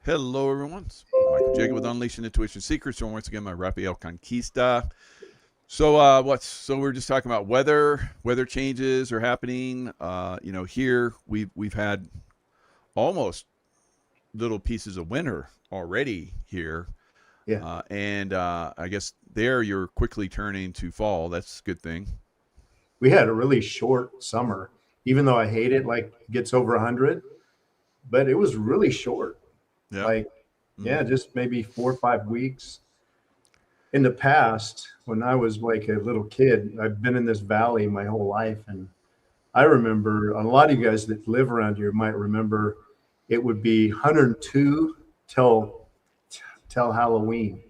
Hello, everyone. It's Michael Jacob with Unleashing Intuition Secrets, and once again, my Raphael Conquista. So we're just talking about weather changes are happening. Here we've had almost little pieces of winter already here, Yeah, and I guess there you're quickly turning to fall. That's a good thing. we had a really short summer, even though I hate it, like it gets over 100, but it was really short. Yeah. Like, Mm-hmm. yeah, just maybe 4 or 5 weeks. In the past, when I was like a little kid, I've been in this valley my whole life. And I remember a lot of you guys that live around here might remember it would be 102 till till Halloween.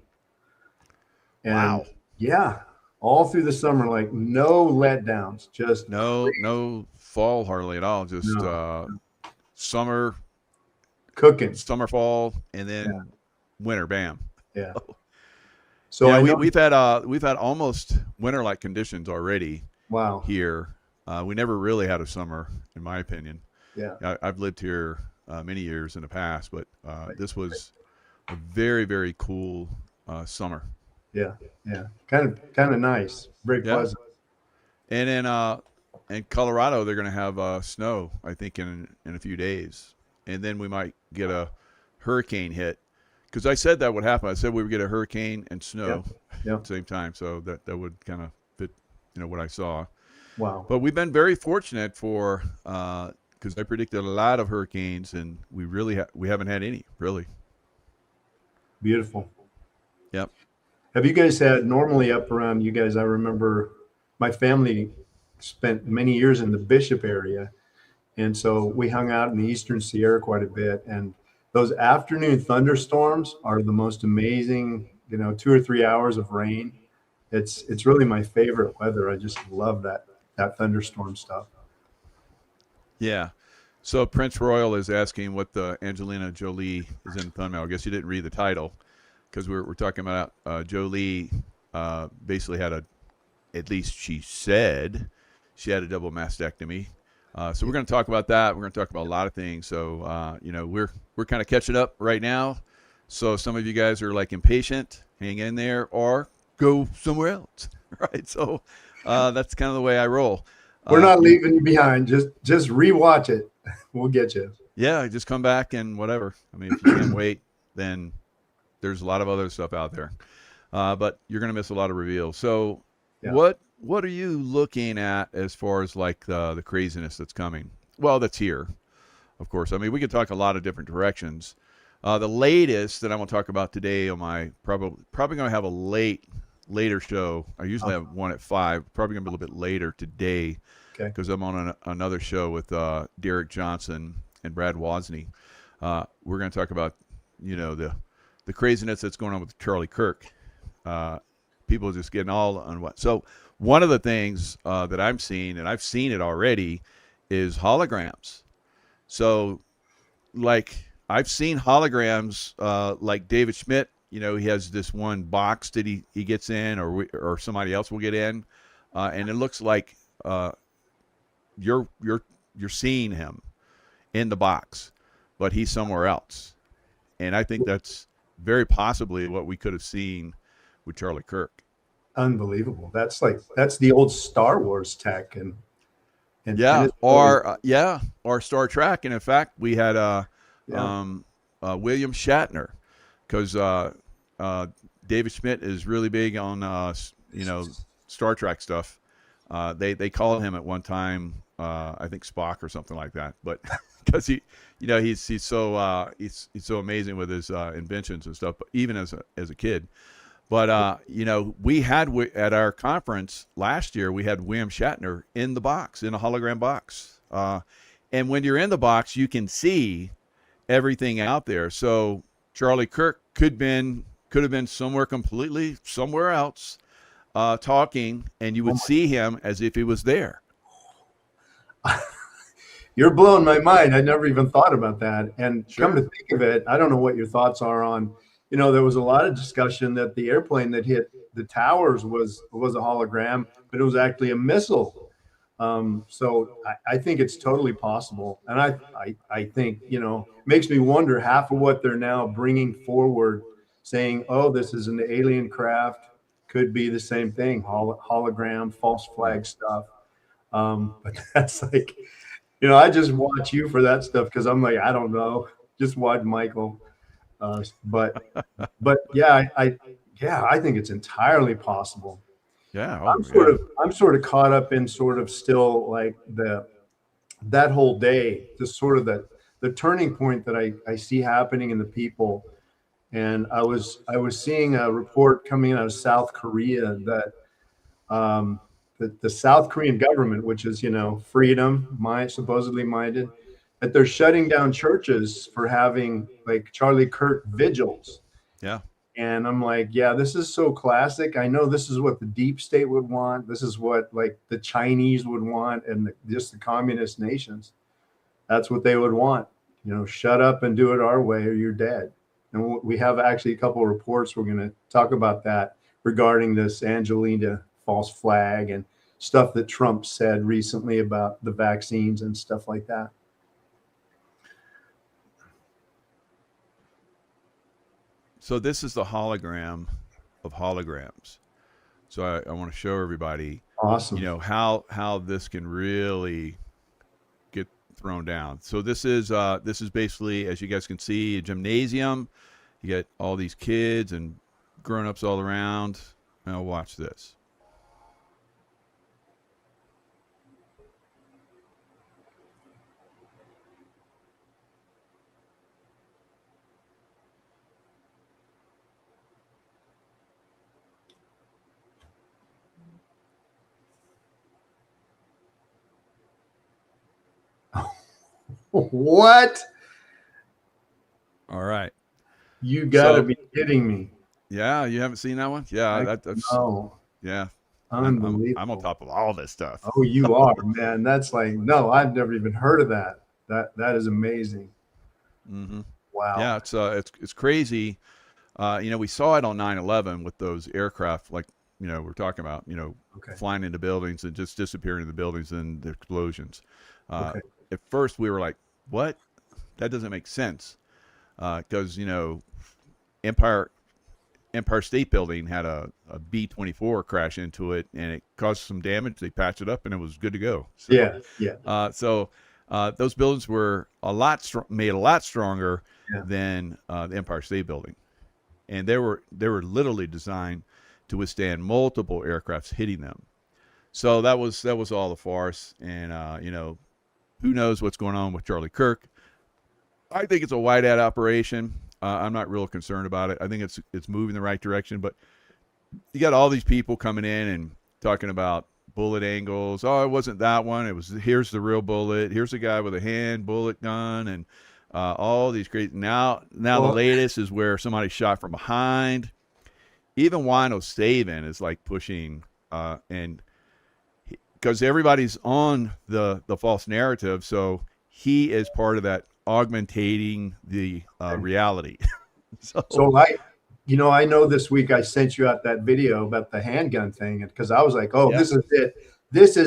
And Wow. yeah, all through the summer, like no letdowns, just No fall hardly at all. Just no summer, cooking. fall, and Yeah, then winter. Bam. yeah. So Yeah, I know. we've had almost winter-like conditions already Wow. here. We never really had a summer, in my opinion. Yeah. I've lived here many years in the past, but Right. this was a very, very cool summer. Yeah. Yeah. Kind of nice. Very Yeah, pleasant. and in Colorado they're going to have snow, I think, in a few days, and then we might get a hurricane hit. Because I said that would happen. I said we would get a hurricane and Yeah. snow Yeah. at the same time, so that would kind of fit, what I saw. Wow. But we've been very fortunate for because I predicted a lot of hurricanes, and we haven't had any really. Beautiful. Yep. Have you guys had normally up around you guys? I remember my family spent many years in the Bishop area. And so we hung out in the Eastern Sierra quite a bit. And those afternoon thunderstorms are the most amazing, 2 or 3 hours of rain. It's really my favorite weather. I just love that thunderstorm stuff. Yeah. So Prince Royal is asking what the Angelina Jolie is in the thumbnail. I guess you didn't read the title because we're talking about Jolie. Basically had at least she said, she had a double mastectomy. So we're going to talk about that. We're going to talk about a lot of things. So we're kind of catching up right now. So some of you guys are like impatient, hang in there, or go somewhere else, right? So that's kind of the way I roll. We're not You, leaving you behind. Just rewatch it. We'll get you. yeah, just come back and whatever. I mean, if you can't wait, then there's a lot of other stuff out there. But you're going to miss a lot of reveals. So Yeah. what are you looking at as far as like the craziness that's coming? Well, that's here, of course. I mean, we could talk a lot of different directions. The latest that I'm going to talk about today on my probably going to have a later show. I usually have one at 5. Probably going to be a little bit later today Okay. because I'm on another show with Derek Johnson and Brad Wozny. We're going to talk about the craziness that's going on with Charlie Kirk. People just getting all on what. So one of the things that I'm seeing, and I've seen it already, is holograms. So like I've seen holograms like David Schmidt. He has this one box that he gets in, or somebody else will get in, and it looks like you're you're seeing him in the box, but he's somewhere else. And I think that's very possibly what we could have seen with Charlie Kirk. Unbelievable. That's the old Star Wars tech, and Yeah, it's really or Star Trek. And in fact, we had yeah. um, William Shatner because David Schmidt is really big on Star Trek stuff. They called him at one time, I think Spock or something like that, but because he's so amazing with his inventions and stuff, but even as a kid. But we had at our conference last year, we had William Shatner in the box, in a hologram box. And when you're in the box, you can see everything out there. So Charlie Kirk could have been somewhere else, talking, and you Oh would see him as if he was there. my, you're blowing my mind. I never even thought about that. And come to Sure. think of it, I don't know what your thoughts are on. There was a lot of discussion that the airplane that hit the towers was a hologram, but it was actually a missile So I think it's totally possible. And I think, makes me wonder half of what they're now bringing forward saying, oh, this is an alien craft, could be the same thing, hologram, false flag stuff. But that's like, I just watch you for that stuff because I'm like, I don't know. Just watch Michael. But yeah, I think it's entirely possible. Yeah. I'm sort of caught up in sort of still like that whole day, the sort of the turning point that I see happening in the people. And I was seeing a report coming out of South Korea that the South Korean government, which is, supposedly minded, that they're shutting down churches for having like Charlie Kirk vigils. Yeah. And I'm like, yeah, this is so classic. I know this is what the deep state would want. This is what like the Chinese would want, and just the communist nations. That's what they would want. Shut up and do it our way, or you're dead. And we have actually a couple of reports. We're going to talk about that regarding this Angelina false flag and stuff that Trump said recently about the vaccines and stuff like that. So this is the hologram of holograms. So I want to show everybody, awesome, how this can really get thrown down. So this is basically, as you guys can see, a gymnasium. You get all these kids and grown-ups all around. Now watch this. What? All right. You gotta be kidding me. Yeah, you haven't seen that one? Yeah, that's no. Yeah. Unbelievable. I'm on top of all this stuff. Oh, you are, man. That's like, no, I've never even heard of that. That is amazing. Mm-hmm. Wow. Yeah, it's crazy. We saw it on 9/11 with those aircraft, like we're talking about, flying into buildings and just disappearing in the buildings and the explosions. At first, we were like, "What? That doesn't make sense," because Empire State Building had a B-24 crash into it, and it caused some damage. They patched it up, and it was good to go. So, yeah. Those buildings were made a lot stronger than the Empire State Building, and they were literally designed to withstand multiple aircrafts hitting them. So that was all a farce, and who knows what's going on with Charlie Kirk. I think it's a white hat operation. I'm not real concerned about it. I think it's moving the right direction, but you got all these people coming in and talking about bullet angles. Oh, it wasn't that one. Here's the real bullet. Here's a guy with a bullet gun, and all these crazy. Now the latest is where somebody shot from behind. Even Wino Saban is like pushing, and because everybody's on the false narrative, so he is part of that augmentating the reality. So I know this week I sent you out that video about the handgun thing, because I was like, oh, this is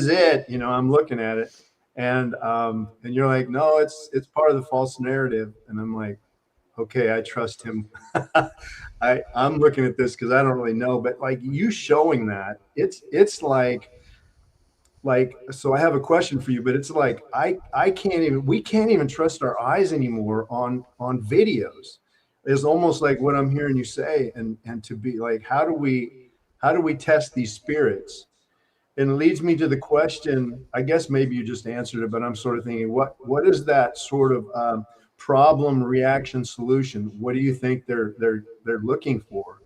it. I'm looking at it, and you're like, no, it's part of the false narrative, and I'm like, okay, I trust him. I'm looking at this because I don't really know, but like you showing that, it's like, so I have a question for you, but it's like we can't even trust our eyes anymore on videos. It's almost like what I'm hearing you say, and to be like, how do we test these spirits? And it leads me to the question, I guess maybe you just answered it, but I'm sort of thinking, what is that sort of problem, reaction, solution? What do you think they're looking for?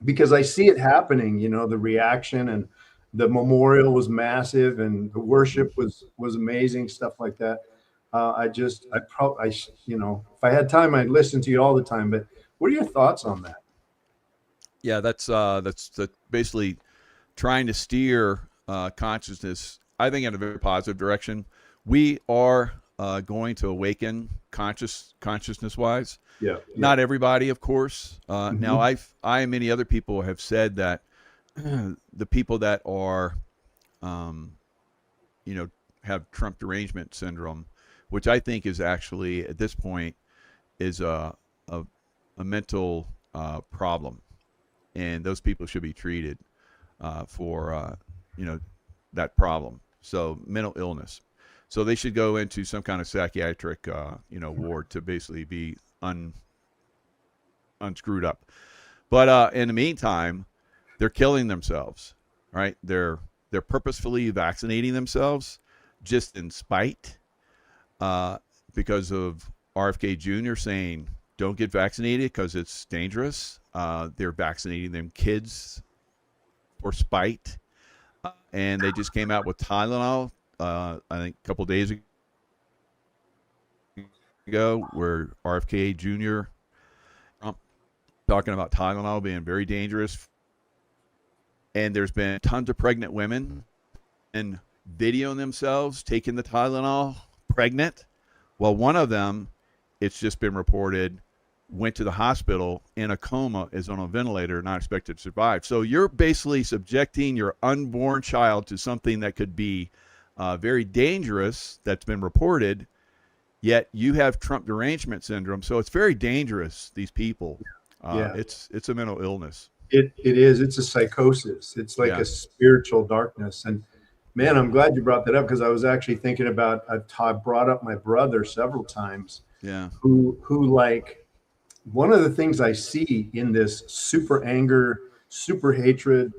Because I see it happening, the reaction, and the memorial was massive, and the worship was amazing, stuff like that. If I had time, I'd listen to you all the time. But what are your thoughts on that? Yeah, that's basically trying to steer consciousness, I think, in a very positive direction. We are going to awaken consciousness-wise. Yeah. Not everybody, of course. Now, I and many other people have said that the people that are have Trump derangement syndrome, which I think is actually at this point is a mental problem, and those people should be treated for that problem. So mental illness. So they should go into some kind of psychiatric ward to basically be unscrewed up. But in the meantime, they're killing themselves, right? They're purposefully vaccinating themselves just in spite, because of RFK Jr. saying don't get vaccinated because it's dangerous. They're vaccinating them kids for spite, and they just came out with Tylenol. I think a couple days ago, where RFK Jr. talking about Tylenol being very dangerous. And there's been tons of pregnant women and videoing themselves taking the Tylenol pregnant. Well, one of them, it's just been reported, went to the hospital in a coma, is on a ventilator, not expected to survive. So you're basically subjecting your unborn child to something that could be very dangerous, that's been reported, yet you have Trump derangement syndrome. So it's very dangerous, these people. It's a mental illness. It is. It's a psychosis. It's like a spiritual darkness. And man, I'm glad you brought that up, because I was actually thinking about, I've brought up my brother several times. Yeah. Who like, one of the things I see in this super anger, super hatred,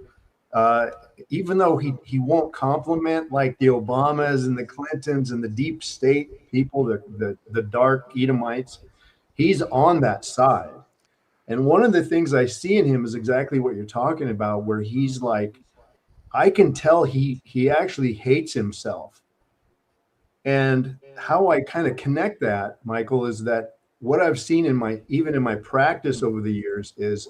even though he won't compliment like the Obamas and the Clintons and the deep state people, the dark Edomites, he's on that side. And one of the things I see in him is exactly what you're talking about, where he's like, I can tell he actually hates himself. And how I kind of connect that, Michael, is that what I've seen even in my practice over the years is,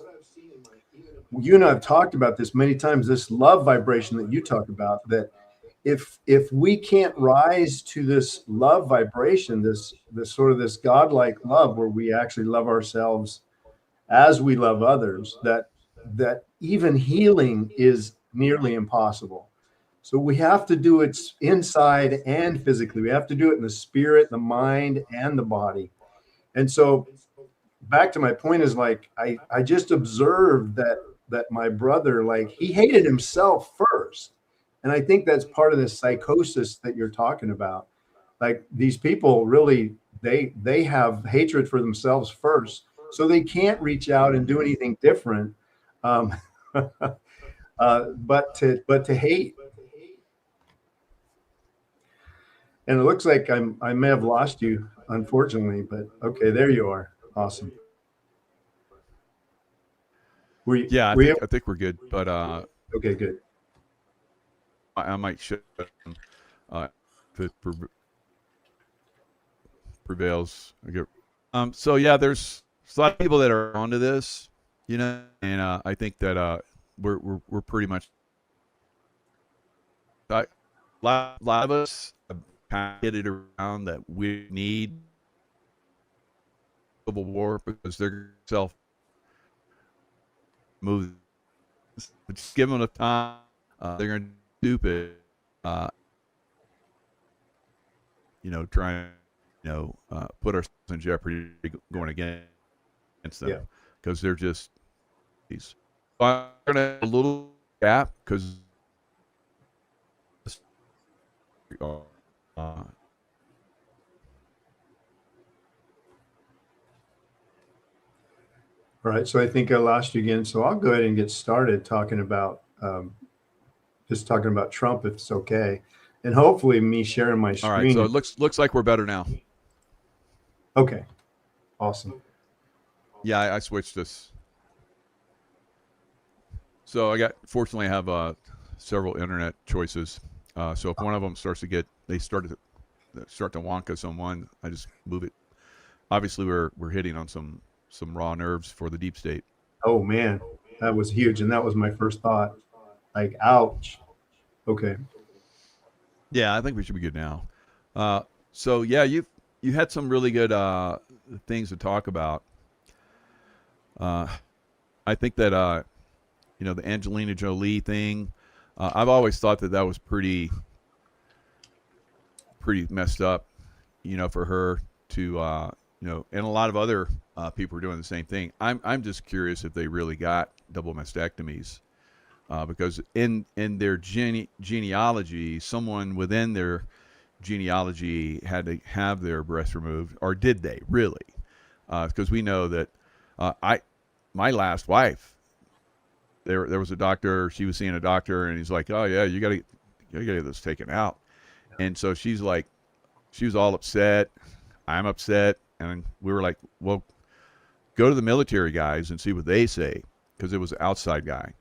you and I have talked about this many times, this love vibration that you talk about, that if we can't rise to this love vibration, this sort of this godlike love where we actually love ourselves as we love others, that even healing is nearly impossible. So we have to do it inside and physically. We have to do it in the spirit, the mind, and the body. And so back to my point is, like, I just observed that my brother, like, he hated himself first. And I think that's part of this psychosis that you're talking about. Like, these people really, they have hatred for themselves first. So they can't reach out and do anything different, but to hate. And it looks like I may have lost you, unfortunately, but okay, there you are. Awesome. I think we're good, but okay, good. I might shut if it prevails. So yeah, there's a lot of people that are onto this, and I think that we're pretty much a lot of us have kind of hit it around that we need civil war because they're self move. Just give them enough time, they're going to do stupid. Trying put ourselves in jeopardy going against them because they're just these. I'm going to have a little gap because all right, so I think I lost you again. So I'll go ahead and get started talking about Trump, if it's okay, and hopefully me sharing my screen. All right, so it looks like we're better now. Okay, awesome. Yeah, I switched this. So fortunately, I have several internet choices. So if one of them start to start to wonkus on one, I just move it. Obviously, we're hitting on some raw nerves for the deep state. Oh man, that was huge, and that was my first thought. Like, ouch. Okay. Yeah, I think we should be good now. So yeah, you had some really good things to talk about. I think that the Angelina Jolie thing. I've always thought that was pretty pretty messed up, for her to, and a lot of other people are doing the same thing. I'm just curious if they really got double mastectomies, because in their genealogy, someone within their genealogy had to have their breast removed, or did they really? Because we know that my last wife, there was a doctor. She was seeing a doctor, and he's like, "Oh yeah, you gotta get this taken out." And so she was all upset. I'm upset, and we were like, "Well, go to the military guys and see what they say," because it was an outside guy,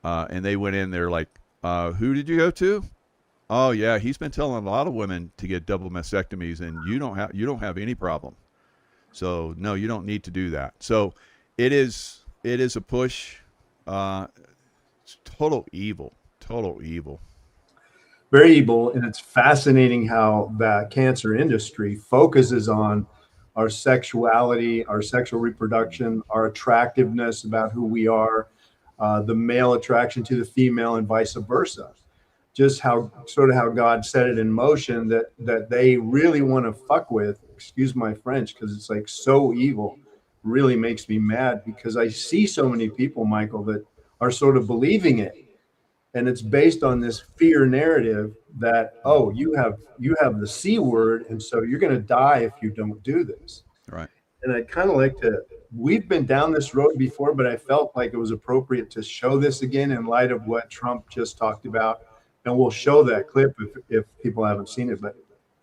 and they went in there like, "Who did you go to?" "Oh yeah, he's been telling a lot of women to get double mastectomies, and you don't have any problem. So no, you don't need to do that." So it is a push. It's total evil. Very evil, and it's fascinating how that cancer industry focuses on our sexuality, our sexual reproduction, our attractiveness about who we are, the male attraction to the female, and vice versa. Just how God set it in motion that they really want to fuck with. Excuse my French, because it's like so evil. Really makes me mad, because I see so many people, Michael, that are sort of believing it. And it's based on this fear narrative that, oh, you have the C word, and so you're going to die if you don't do this. Right. And I'd kind of like to, we've been down this road before, but I felt like it was appropriate to show this again in light of what Trump just talked about. And we'll show that clip if people haven't seen it. But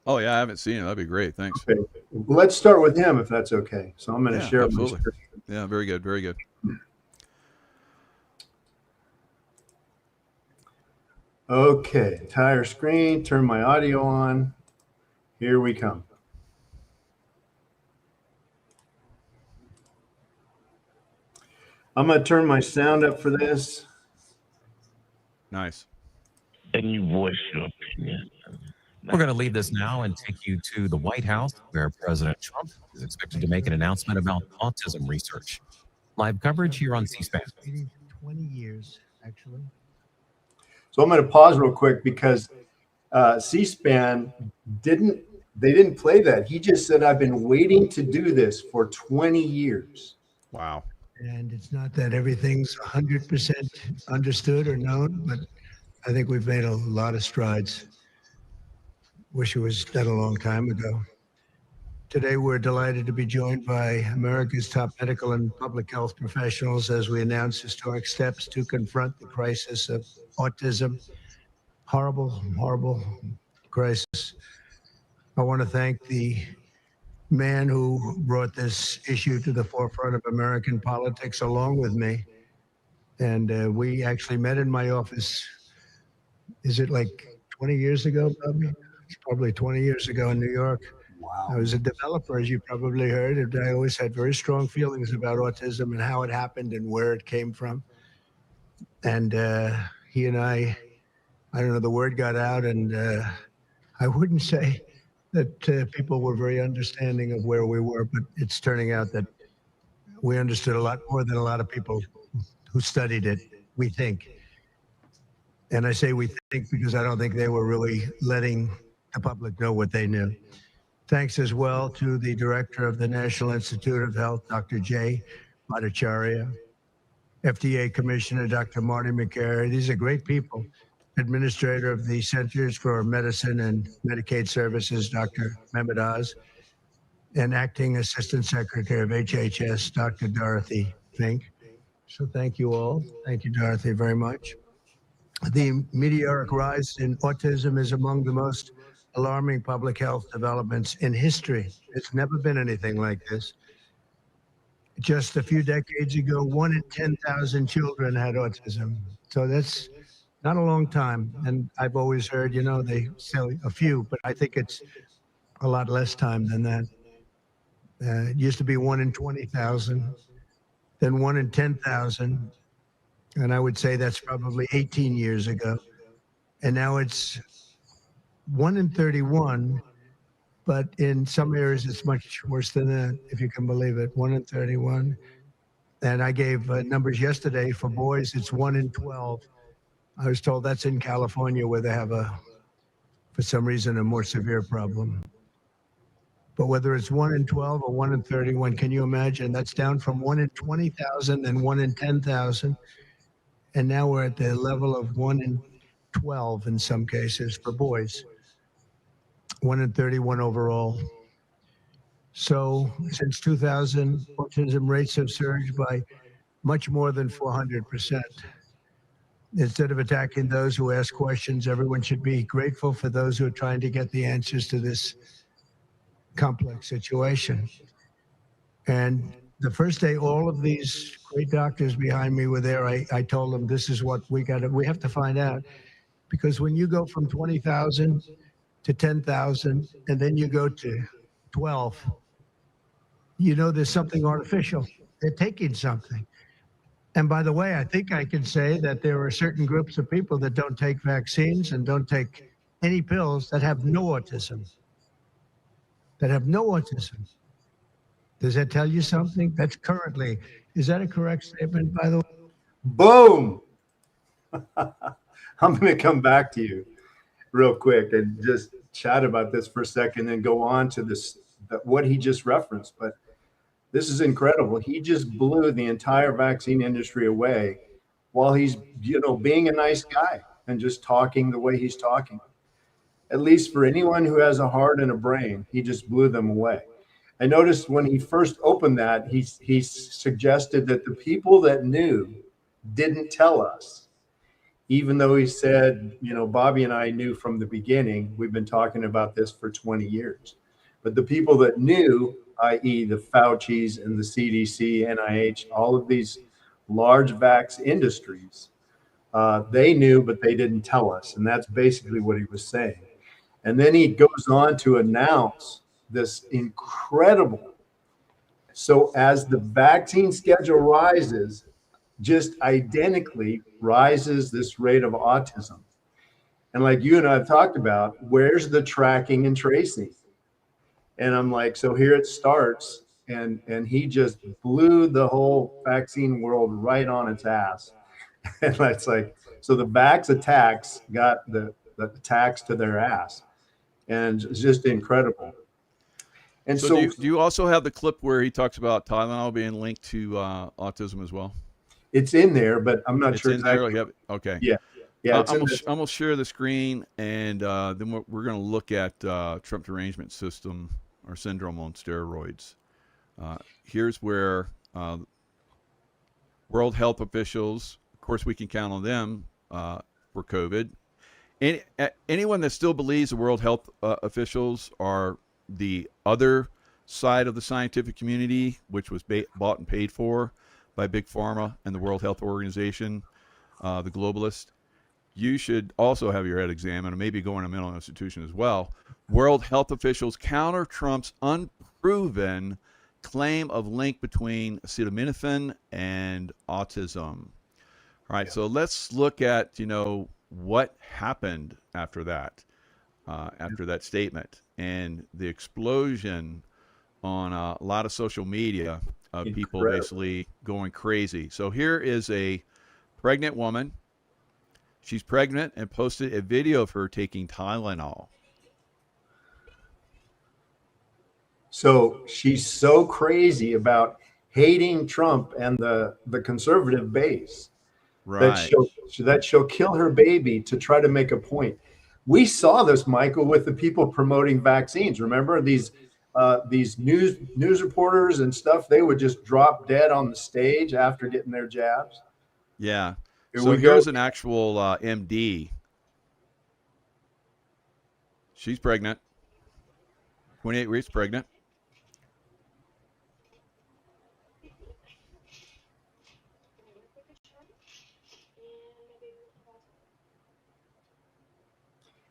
oh yeah, I haven't seen it. That'd be great. Thanks. Okay. Let's start with him, if that's okay. So I'm going to share absolutely. my screen. Yeah, very good. Very good. Okay, entire screen, turn my audio on. Here we come. I'm going to turn my sound up for this. Nice. And you voice your opinion. We're going to leave this now and take you to the White House, where President Trump is expected to make an announcement about autism research. Live coverage here on C-SPAN. 20 years, actually. So I'm going to pause real quick, because C-SPAN didn't play that. He just said, I've been waiting to do this for 20 years. Wow. And it's not that everything's 100% understood or known, but I think we've made a lot of strides. Wish it was done a long time ago. Today, we're delighted to be joined by America's top medical and public health professionals as we announce historic steps to confront the crisis of autism. Horrible, horrible crisis. I want to thank the man who brought this issue to the forefront of American politics along with me. And we actually met in my office. Is it like 20 years ago, Bobby? It's probably 20 years ago in New York. Wow. I was a developer, as you probably heard, and I always had very strong feelings about autism and how it happened and where it came from. And he and I don't know, the word got out, and I wouldn't say that people were very understanding of where we were, but it's turning out that we understood a lot more than a lot of people who studied it, we think. And I say we think because I don't think they were really letting the public know what they knew. Thanks as well to the director of the National Institute of Health, Dr. Jay Bhattacharya, FDA Commissioner, Dr. Marty McCary. These are great people. Administrator of the Centers for Medicine and Medicaid Services, Dr. Mehmet Oz, and Acting Assistant Secretary of HHS, Dr. Dorothy Fink. So thank you all. Thank you, Dorothy, very much. The meteoric rise in autism is among the most alarming public health developments in history. It's never been anything like this. Just a few decades ago, 1 in 10,000 children had autism. So that's not a long time. And I've always heard, they say a few, but I think it's a lot less time than that. It used to be 1 in 20,000, then 1 in 10,000. And I would say that's probably 18 years ago. And now it's 1 in 31, but in some areas it's much worse than that, if you can believe it, 1 in 31. And I gave numbers yesterday for boys, it's 1 in 12. I was told that's in California, where they have a for some reason, a more severe problem. But whether it's 1 in 12 or 1 in 31, can you imagine? That's down from 1 in 20,000 and 1 in 10,000. And now we're at the level of 1 in 12 in some cases for boys, 1 in 31 overall. So since 2000, autism rates have surged by much more than 400%. Instead of attacking those who ask questions, everyone should be grateful for those who are trying to get the answers to this complex situation. And the first day all of these great doctors behind me were there, I told them, this is what we have to find out. Because when you go from 20,000 to 10,000, and then you go to 12, you know there's something artificial. They're taking something. And by the way, I think I can say that there are certain groups of people that don't take vaccines and don't take any pills that have no autism. That have no autism. Does that tell you something? That's currently, is that a correct statement, by the way? Boom. I'm going to come back to you real quick and just chat about this for a second and go on to this, what he just referenced. But this is incredible. He just blew the entire vaccine industry away while he's, being a nice guy and just talking the way he's talking. At least for anyone who has a heart and a brain, he just blew them away. I noticed when he first opened that, he suggested that the people that knew didn't tell us, even though he said, Bobby and I knew from the beginning. We've been talking about this for 20 years. But the people that knew, i.e. the Faucis and the CDC, NIH, all of these large vax industries, they knew, but they didn't tell us. And that's basically what he was saying. And then he goes on to announce this incredible. So as the vaccine schedule rises, just identically rises this rate of autism. And like you and I have talked about, where's the tracking and tracing? And I'm like, so here it starts. And he just blew the whole vaccine world right on its ass. And it's like, so the vax attacks got the attacks to their ass. And it's just incredible. And so do you also have the clip where he talks about Tylenol being linked to autism as well? It's in there, but I'm not sure exactly. There? Okay. Yeah. I'm gonna share the screen, and then we're going to look at Trump derangement system or syndrome on steroids. Here's where World Health officials, of course, we can count on them for COVID. Anyone that still believes the World Health officials are the other side of the scientific community, which was bought and paid for by Big Pharma and the World Health Organization, the globalists, you should also have your head examined and maybe go in a mental institution as well. World Health officials counter Trump's unproven claim of link between acetaminophen and autism. All right, so let's look at, what happened after that statement and the explosion on a lot of social media of people basically going crazy. So here is a pregnant woman. She's pregnant and posted a video of her taking Tylenol. So she's so crazy about hating Trump and the conservative base, right, that she'll kill her baby to try to make a point. We saw this, Michael, with the people promoting vaccines. Remember these news reporters and stuff? They would just drop dead on the stage after getting their jabs. Yeah. So here's an actual MD. She's pregnant, 28 weeks pregnant.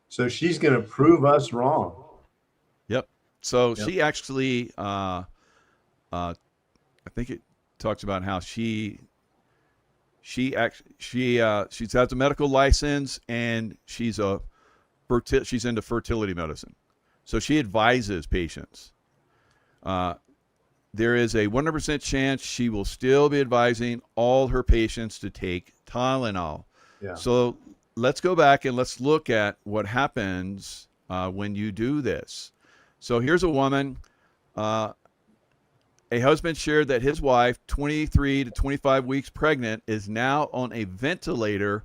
So she's going to prove us wrong. Yep. So she actually, I think it talks about how she has a medical license and she's into fertility medicine. So she advises patients. There is a 100% chance she will still be advising all her patients to take Tylenol. Yeah. So let's go back and let's look at what happens when you do this. So here's a woman. A husband shared that his wife, 23 to 25 weeks pregnant, is now on a ventilator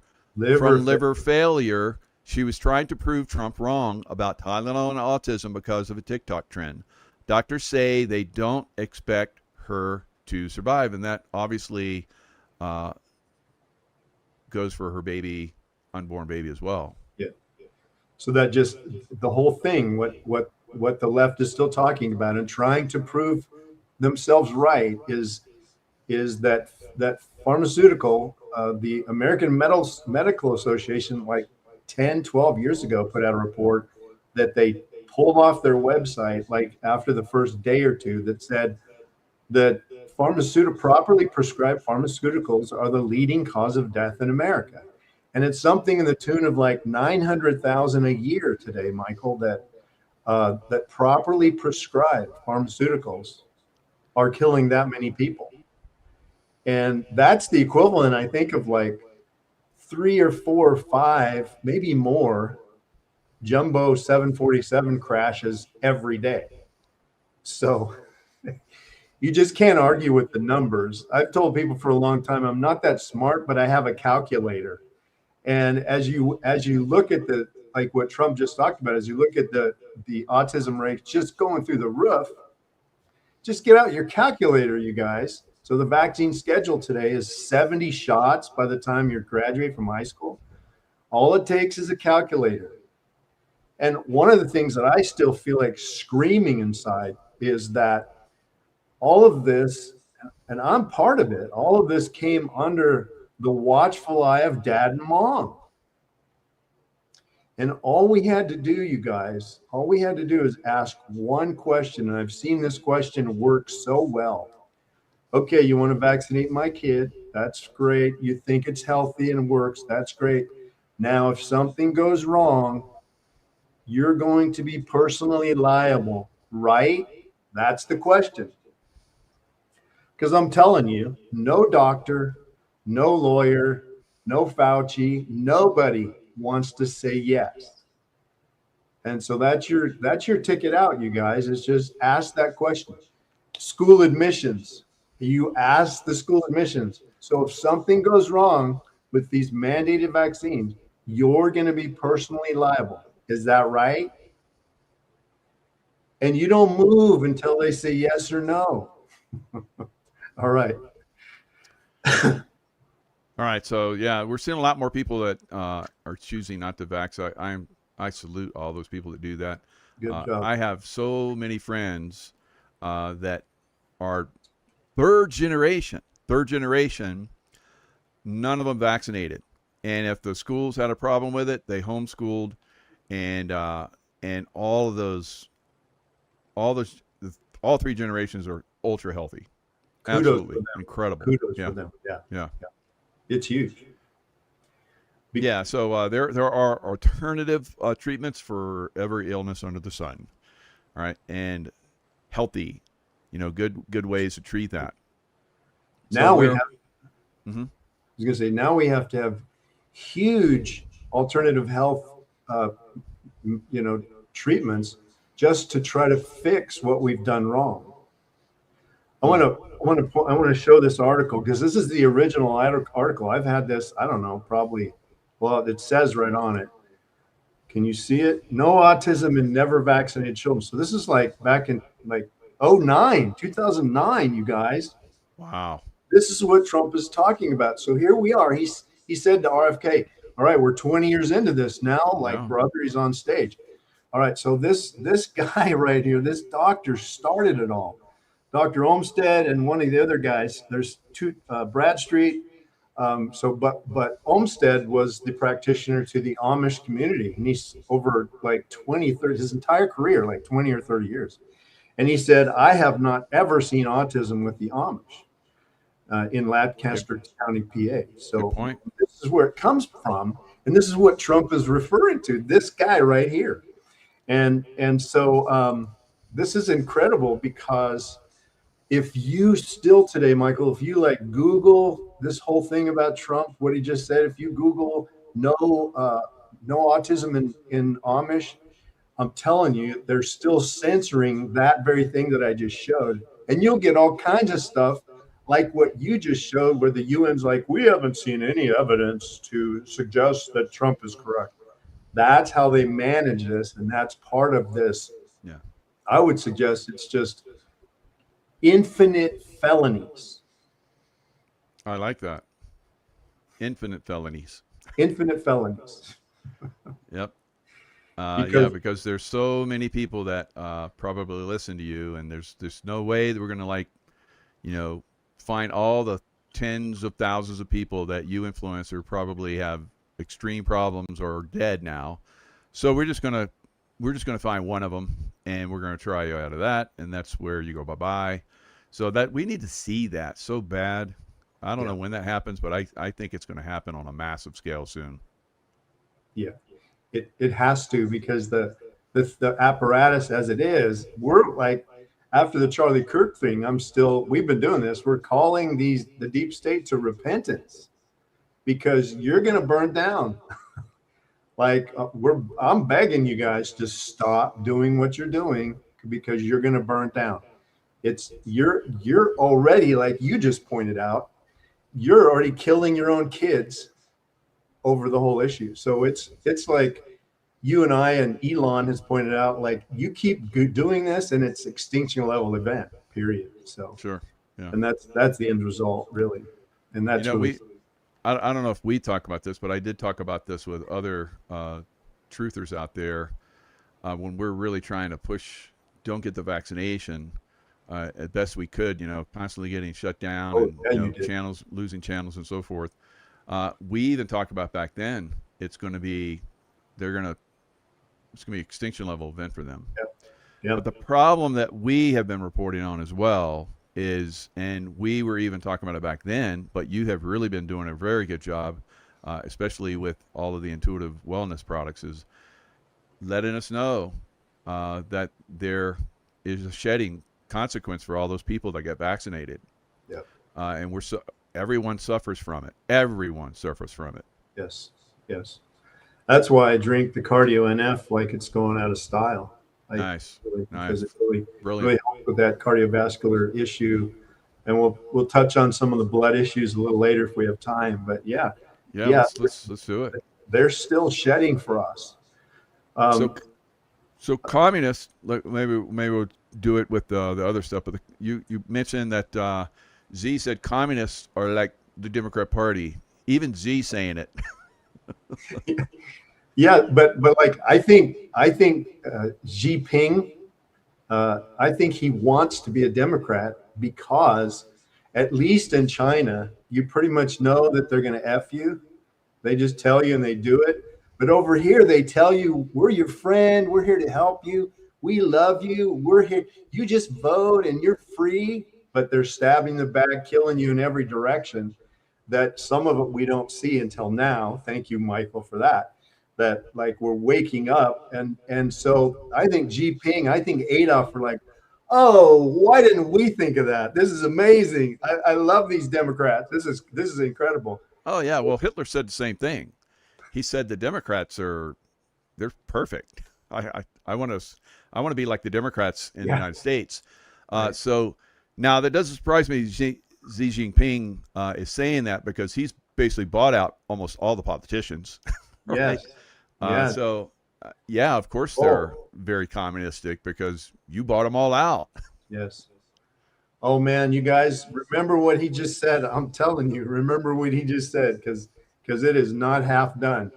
from liver failure. She was trying to prove Trump wrong about Tylenol and autism because of a TikTok trend. Doctors say they don't expect her to survive, and that obviously goes for her baby, unborn baby as well. Yeah. So that just the whole thing, what the left is still talking about and trying to prove themselves right is that pharmaceutical, the American Medical Association, like 10, 12 years ago, put out a report that they pulled off their website like after the first day or two that said that properly prescribed pharmaceuticals are the leading cause of death in America. And it's something in the tune of like 900,000 a year today, Michael, that properly prescribed pharmaceuticals are killing that many people. And that's the equivalent, I think, of like 3 or 4 or 5, maybe more jumbo 747 crashes every day. So you just can't argue with the numbers. I've told people for a long time, I'm not that smart, but I have a calculator. And as you look at the, like what Trump just talked about, as you look at the autism rate just going through the roof, just get out your calculator, you guys. So the vaccine schedule today is 70 shots by the time you graduate from high school. All it takes is a calculator. And one of the things that I still feel like screaming inside is that all of this, and I'm part of it, all of this came under the watchful eye of dad and mom. And all we had to do, you guys, all we had to do is ask one question. And I've seen this question work so well. Okay, you want to vaccinate my kid? That's great. You think it's healthy and works? That's great. Now, if something goes wrong, you're going to be personally liable, right? That's the question. Because I'm telling you, no doctor, no lawyer, no Fauci, nobody wants to say yes. And so that's your ticket out, you guys, is just ask that question. School admissions. You ask the school admissions. So if something goes wrong with these mandated vaccines, you're going to be personally liable. Is that right? And you don't move until they say yes or no. All right. All right. So yeah, we're seeing a lot more people that are choosing not to vax. I salute all those people that do that. Good job. I have so many friends that are third generation, none of them vaccinated. And if the schools had a problem with it, they homeschooled, and all three generations are ultra healthy. Kudos Absolutely for them. Incredible. Kudos Yeah. for them. Yeah. It's huge. Yeah, so there are alternative treatments for every illness under the sun. All right, and healthy, good ways to treat that. Now we have. Mm-hmm. I was going to say, now we have to have huge alternative health, treatments just to try to fix what we've done wrong. I want to show this article because this is the original article. I've had this, I don't know, probably, well, it says right on it. Can you see it? No autism in never vaccinated children. So this is like back in like 2009, you guys. Wow. This is what Trump is talking about. So here we are. He said to RFK, all right, we're 20 years into this now. Like, brother, he's on stage. All right, so this guy right here, this doctor started it all. Dr. Olmsted and one of the other guys, there's two, Bradstreet. But Olmsted was the practitioner to the Amish community. And he's over like 30, his entire career, like 20 or 30 years. And he said, I have not ever seen autism with the Amish in Lancaster County, PA. So this is where it comes from. And this is what Trump is referring to, this guy right here. And so this is incredible because if you still today, Michael, if you like Google this whole thing about Trump, what he just said, if you Google no autism in Amish, I'm telling you, they're still censoring that very thing that I just showed. And you'll get all kinds of stuff like what you just showed, where the UN's like, we haven't seen any evidence to suggest that Trump is correct. That's how they manage this. And that's part of this. Yeah. I would suggest it's just infinite felonies. I like that. Infinite felonies. Infinite felonies. Yep. Because there's so many people that probably listen to you, and there's no way that we're gonna find all the tens of thousands of people that you influence or probably have extreme problems or are dead now. So we're just gonna find one of them, and we're gonna try you out of that, and that's where you go bye-bye. So that we need to see that so bad. I don't know when that happens, but I think it's going to happen on a massive scale soon. Yeah, it has to, because the apparatus as it is, we're like, after the Charlie Kirk thing, we've been doing this. We're calling the deep state to repentance, because you're going to burn down. I'm begging you guys to stop doing what you're doing, because you're going to burn down. You're already, like you just pointed out, you're already killing your own kids over the whole issue. So it's like you and I, and Elon has pointed out, like, you keep doing this and it's extinction level event, period. So sure. Yeah. And that's the end result, really. And that's I don't know if we talk about this, but I did talk about this with other truthers out there when we're really trying to push, don't get the vaccination as best we could, constantly getting shut down and channels, losing channels and so forth. We even talked about back then, it's going to be extinction level event for them. Yep. But the problem that we have been reporting on as well is, and we were even talking about it back then, but you have really been doing a very good job, especially with all of the intuitive wellness products, is letting us know that there is a shedding consequence for all those people that get vaccinated. Yep. And everyone suffers from it. Everyone suffers from it. Yes. That's why I drink the Cardio NF like it's going out of style. Nice. Because it really Brilliant. helps with that cardiovascular issue. And we'll touch on some of the blood issues a little later if we have time. But yeah. Let's do it. They're still shedding for us. So communists, maybe we'll do it with the other stuff. But you mentioned that Z said communists are like the Democrat Party. Even Z saying it. Yeah, but like I think Xi Jinping, I think he wants to be a Democrat, because at least in China, you pretty much know that they're going to F you. They just tell you and they do it. But over here, they tell you, we're your friend. We're here to help you. We love you. We're here. You just vote and you're free. But they're stabbing the back, killing you in every direction. That some of it we don't see until now. Thank you, Michael, for that. That like we're waking up. And so I think Xi Jinping, I think Adolf were like, oh, why didn't we think of that? This is amazing. I love these Democrats. This is incredible. Oh yeah. Well, Hitler said the same thing. He said the Democrats they're perfect. I want to be like the Democrats in the United States. So now that doesn't surprise me. Xi Jinping is saying that because he's basically bought out almost all the politicians. Right? Yes. So of course they're very communistic because you bought them all out. Yes. Oh man, you guys remember what he just said. I'm telling you, remember what he just said, because it is not half done.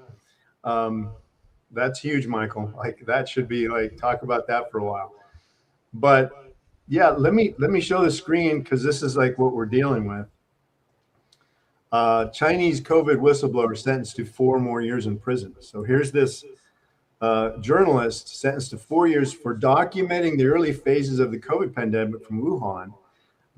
That's huge, Michael. Like that should be like, talk about that for a while. But yeah, let me show the screen, because this is like what we're dealing with. Chinese COVID whistleblower sentenced to 4 more years in prison. So here's this journalist sentenced to 4 years for documenting the early phases of the COVID pandemic from Wuhan,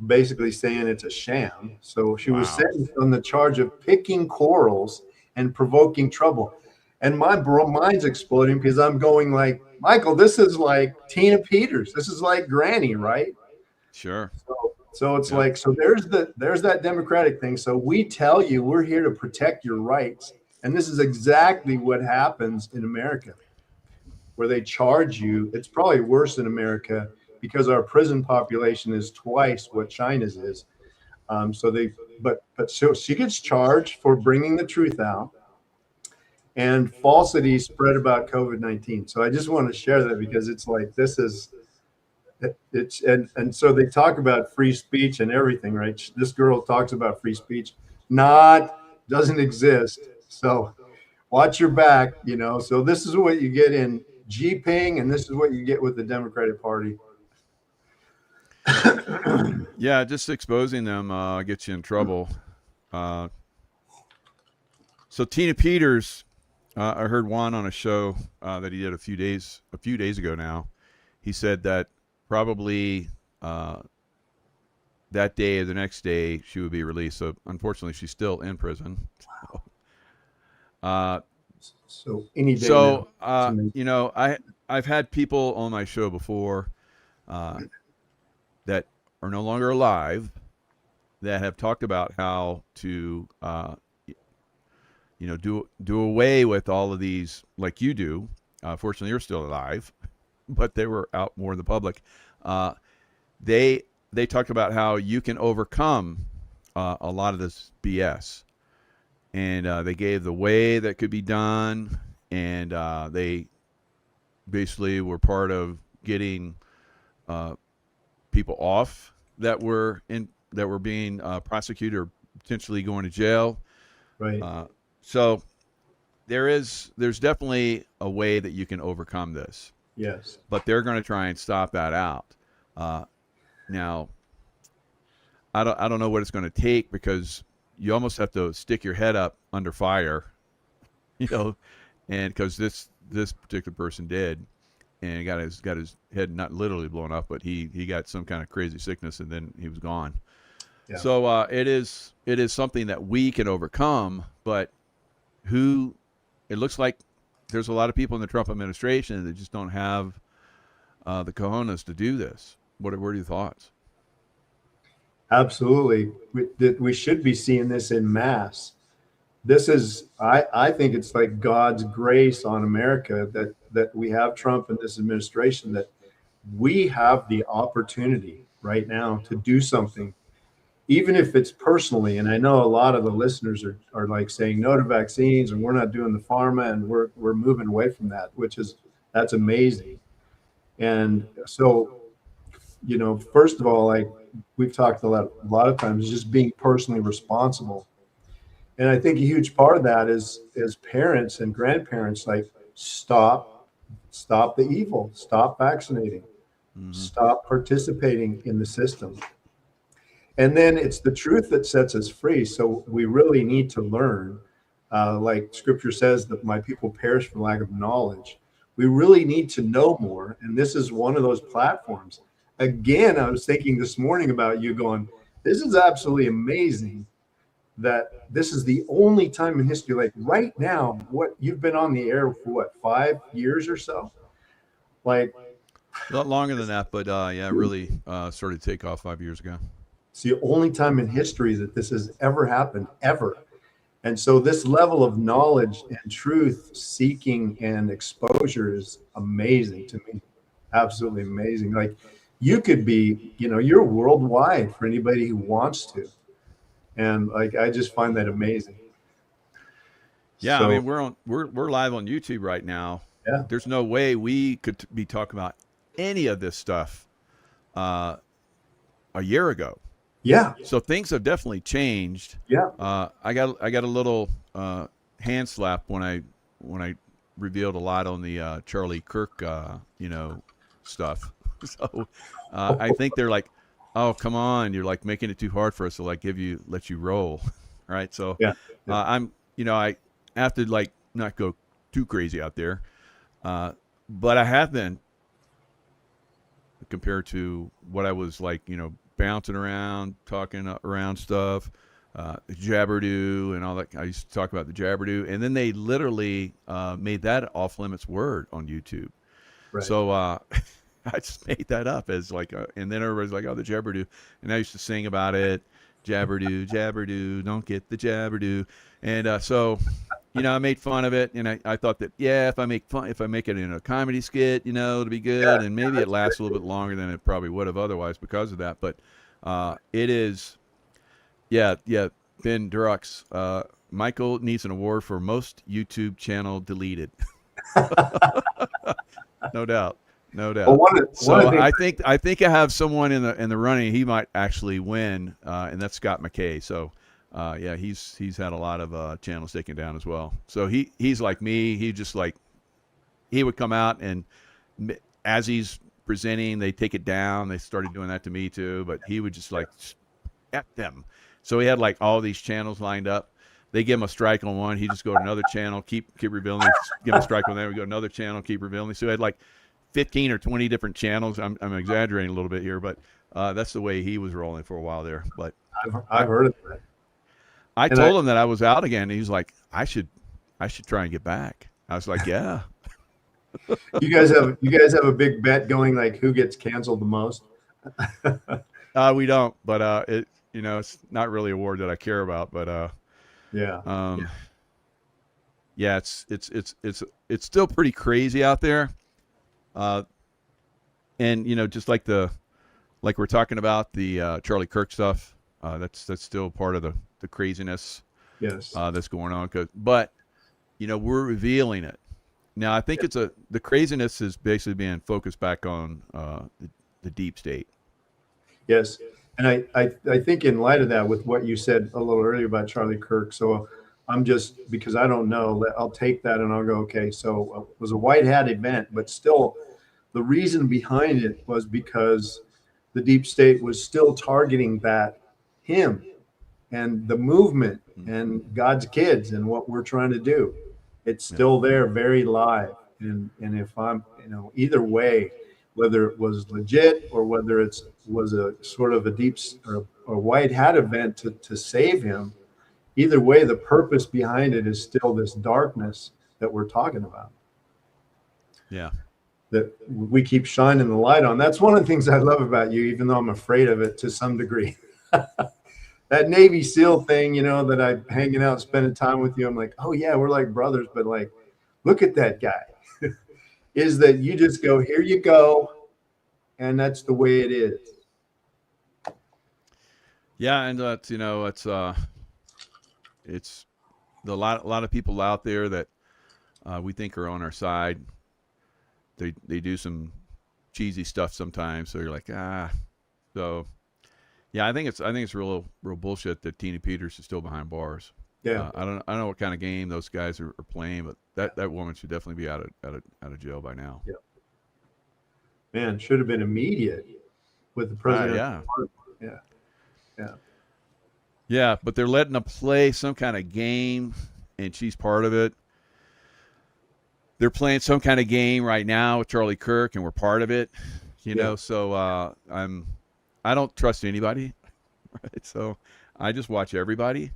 basically saying it's a sham. So she was sentenced on the charge of picking quarrels and provoking trouble. And my mind's exploding, because I'm going like, Michael, this is like Tina Peters. This is like Granny, right? Sure. So it's like, so there's that Democratic thing. So we tell you we're here to protect your rights. And this is exactly what happens in America. where they charge you. It's probably worse in America because our prison population is twice what China's is. So she gets charged for bringing the truth out and falsity spread about COVID-19. So I just want to share that because it's like, and so they talk about free speech and everything, right? This girl talks about free speech, doesn't exist. So watch your back, So this is what you get in G-Ping, and this is what you get with the Democratic Party. Yeah, just exposing them gets you in trouble. So Tina Peters, I heard Juan on a show that he did a few days ago now. He said that probably that day or the next day she would be released. So unfortunately, she's still in prison. So any day. So I've had people on my show before that are no longer alive that have talked about how to do away with all of these, like you do. Fortunately, you're still alive, but they were out more in the public. They talked about how you can overcome a lot of this BS, and they gave the way that could be done, and they basically were part of getting people off that were being prosecuted or potentially going to jail. Right. So there's definitely a way that you can overcome this. Yes. But they're going to try and stop that out. Now, I don't know what it's going to take, because you almost have to stick your head up under fire, and because this particular person did, and got his head not literally blown up, but he got some kind of crazy sickness, and then he was gone. Yeah. So it is something that we can overcome, but it looks like there's a lot of people in the Trump administration that just don't have the cojones to do this. What are your thoughts? Absolutely. We should be seeing this in mass. This is, I think it's like God's grace on America that we have Trump and this administration, that we have the opportunity right now to do something, even if it's personally. And I know a lot of the listeners are like saying no to vaccines, and we're not doing the pharma, and we're moving away from that, that's amazing. And so, first of all, like we've talked a lot of times, just being personally responsible. And I think a huge part of that is, as parents and grandparents, like stop the evil, stop vaccinating, stop participating in the system. And then it's the truth that sets us free. So we really need to learn, like Scripture says, that my people perish for lack of knowledge. We really need to know more. And this is one of those platforms. Again, I was thinking this morning about you going, this is absolutely amazing that this is the only time in history, like right now, what you've been on the air for 5 years or so? Like a lot longer than that, but really started to take off 5 years ago. It's the only time in history that this has ever happened, ever. And so this level of knowledge and truth seeking and exposure is amazing to me. Absolutely amazing. Like you could be, you're worldwide for anybody who wants to. And like, I just find that amazing. Yeah. So, I mean, we're live on YouTube right now. Yeah. There's no way we could be talking about any of this stuff a year ago. Yeah. So things have definitely changed. Yeah. I got a little hand slap when I revealed a lot on the Charlie Kirk stuff. So I think they're like, oh, come on, you're like making it too hard for us to like let you roll, right? So yeah. I have to like not go too crazy out there, but I have been, compared to what I was like, bouncing around, talking around stuff, Jabberdo and all that. I used to talk about the Jabberdo, and then they literally made that off limits word on YouTube. Right. So I just made that up as like, and then everybody's like, oh, the Jabberdo, and I used to sing about it, Jabberdo, Jabberdo, don't get the Jabberdo, and so you know, I made fun of it, and I thought that, yeah, if I make it in a comedy skit, you know, it'll be good, and maybe it lasts a little bit longer than it probably would have otherwise because of that. But it is, yeah, Ben Durux, Michael needs an award for most YouTube channel deleted. No doubt. Well, So I think I have someone in the running. He might actually win, and that's Scott McKay. So yeah, he's had a lot of channels taken down as well. So he's like me. He would come out, and as he's presenting, they take it down. They started doing that to me too, but he would just like F them. So he had like all these channels lined up. They give him a strike on one. He just go to another channel, keep revealing. Give him a strike on there. We go to another channel, keep revealing. So he had like 15 or 20 different channels. I'm exaggerating a little bit here, but that's the way he was rolling for a while there. But I've heard of that. I told him that I was out again. And he was like, I should try and get back. I was like, yeah. You guys have a big bet going, like who gets canceled the most? We don't, but it, you know, it's not really a award that I care about, but yeah, it's still pretty crazy out there. And you know, just like we're talking about the Charlie Kirk stuff, that's still part of the craziness. Yes. That's going on. But you know, we're revealing it now. I think the craziness is basically being focused back on the deep state. Yes. And I think in light of that, with what you said a little earlier about Charlie Kirk, so I'm just, because I don't know, I'll take that and I'll go, okay, so it was a white hat event, but still the reason behind it was because the deep state was still targeting him and the movement and God's kids and what we're trying to do. It's still there, very live. And if I'm, you know, either way, whether it was legit or whether it was a sort of a deep or a white hat event to save him, either way, the purpose behind it is still this darkness that we're talking about. Yeah. That we keep shining the light on. That's one of the things I love about you, even though I'm afraid of it to some degree. That Navy SEAL thing, you know, that I'm hanging out, spending time with you. I'm like, oh yeah, we're like brothers, but like, look at that guy. Is that you just go, here you go, and that's the way it is. Yeah, and that's, you know, it's a lot of people out there that we think are on our side. They do some cheesy stuff sometimes, so you're like, so yeah, I think it's real bullshit that Tina Peters is still behind bars. Yeah, I don't know what kind of game those guys are playing, but that woman should definitely be out of jail by now. Yeah, man, should have been immediate with the president. Yeah, but they're letting them play some kind of game, and she's part of it. They're playing some kind of game right now with Charlie Kirk, and we're part of it. You know, so I don't trust anybody, right? So I just watch everybody.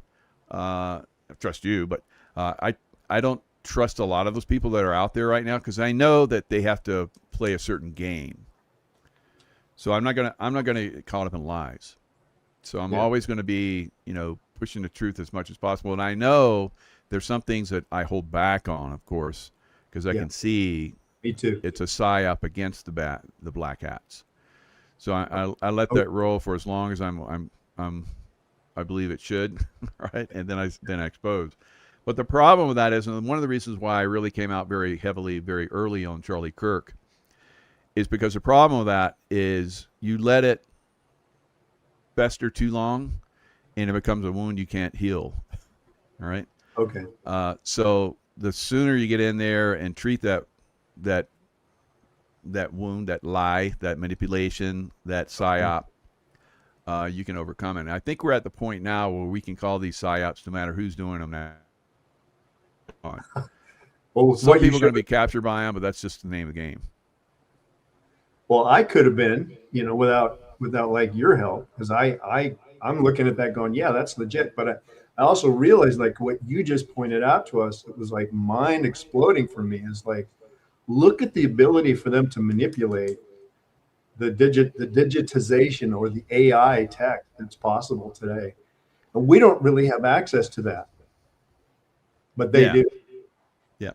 I trust you, but I don't trust a lot of those people that are out there right now because I know that they have to play a certain game. So I'm not gonna get caught up in lies. So I'm always going to be, you know, pushing the truth as much as possible. And I know there's some things that I hold back on, of course, because I can see me too. It's a psyop against the black hats. So I let that roll for as long as I believe it should, right? And then I expose. But the problem with that is, and one of the reasons why I really came out very heavily, very early on Charlie Kirk, is because the problem with that is you let it fester too long, and it becomes a wound you can't heal. All right. Okay. So the sooner you get in there and treat that wound, that lie, that manipulation, that psyop, you can overcome it. And I think we're at the point now where we can call these psyops no matter who's doing them now. Well, some people are going to be captured by them, but that's just the name of the game. Well, I could have been, you know, without like your help, because I'm looking at that going, yeah, that's legit. But I also realized, like what you just pointed out to us, it was like mind exploding for me. Is like, look at the ability for them to manipulate the digitization or the AI tech that's possible today. And we don't really have access to that. but they Yeah. do. Yeah.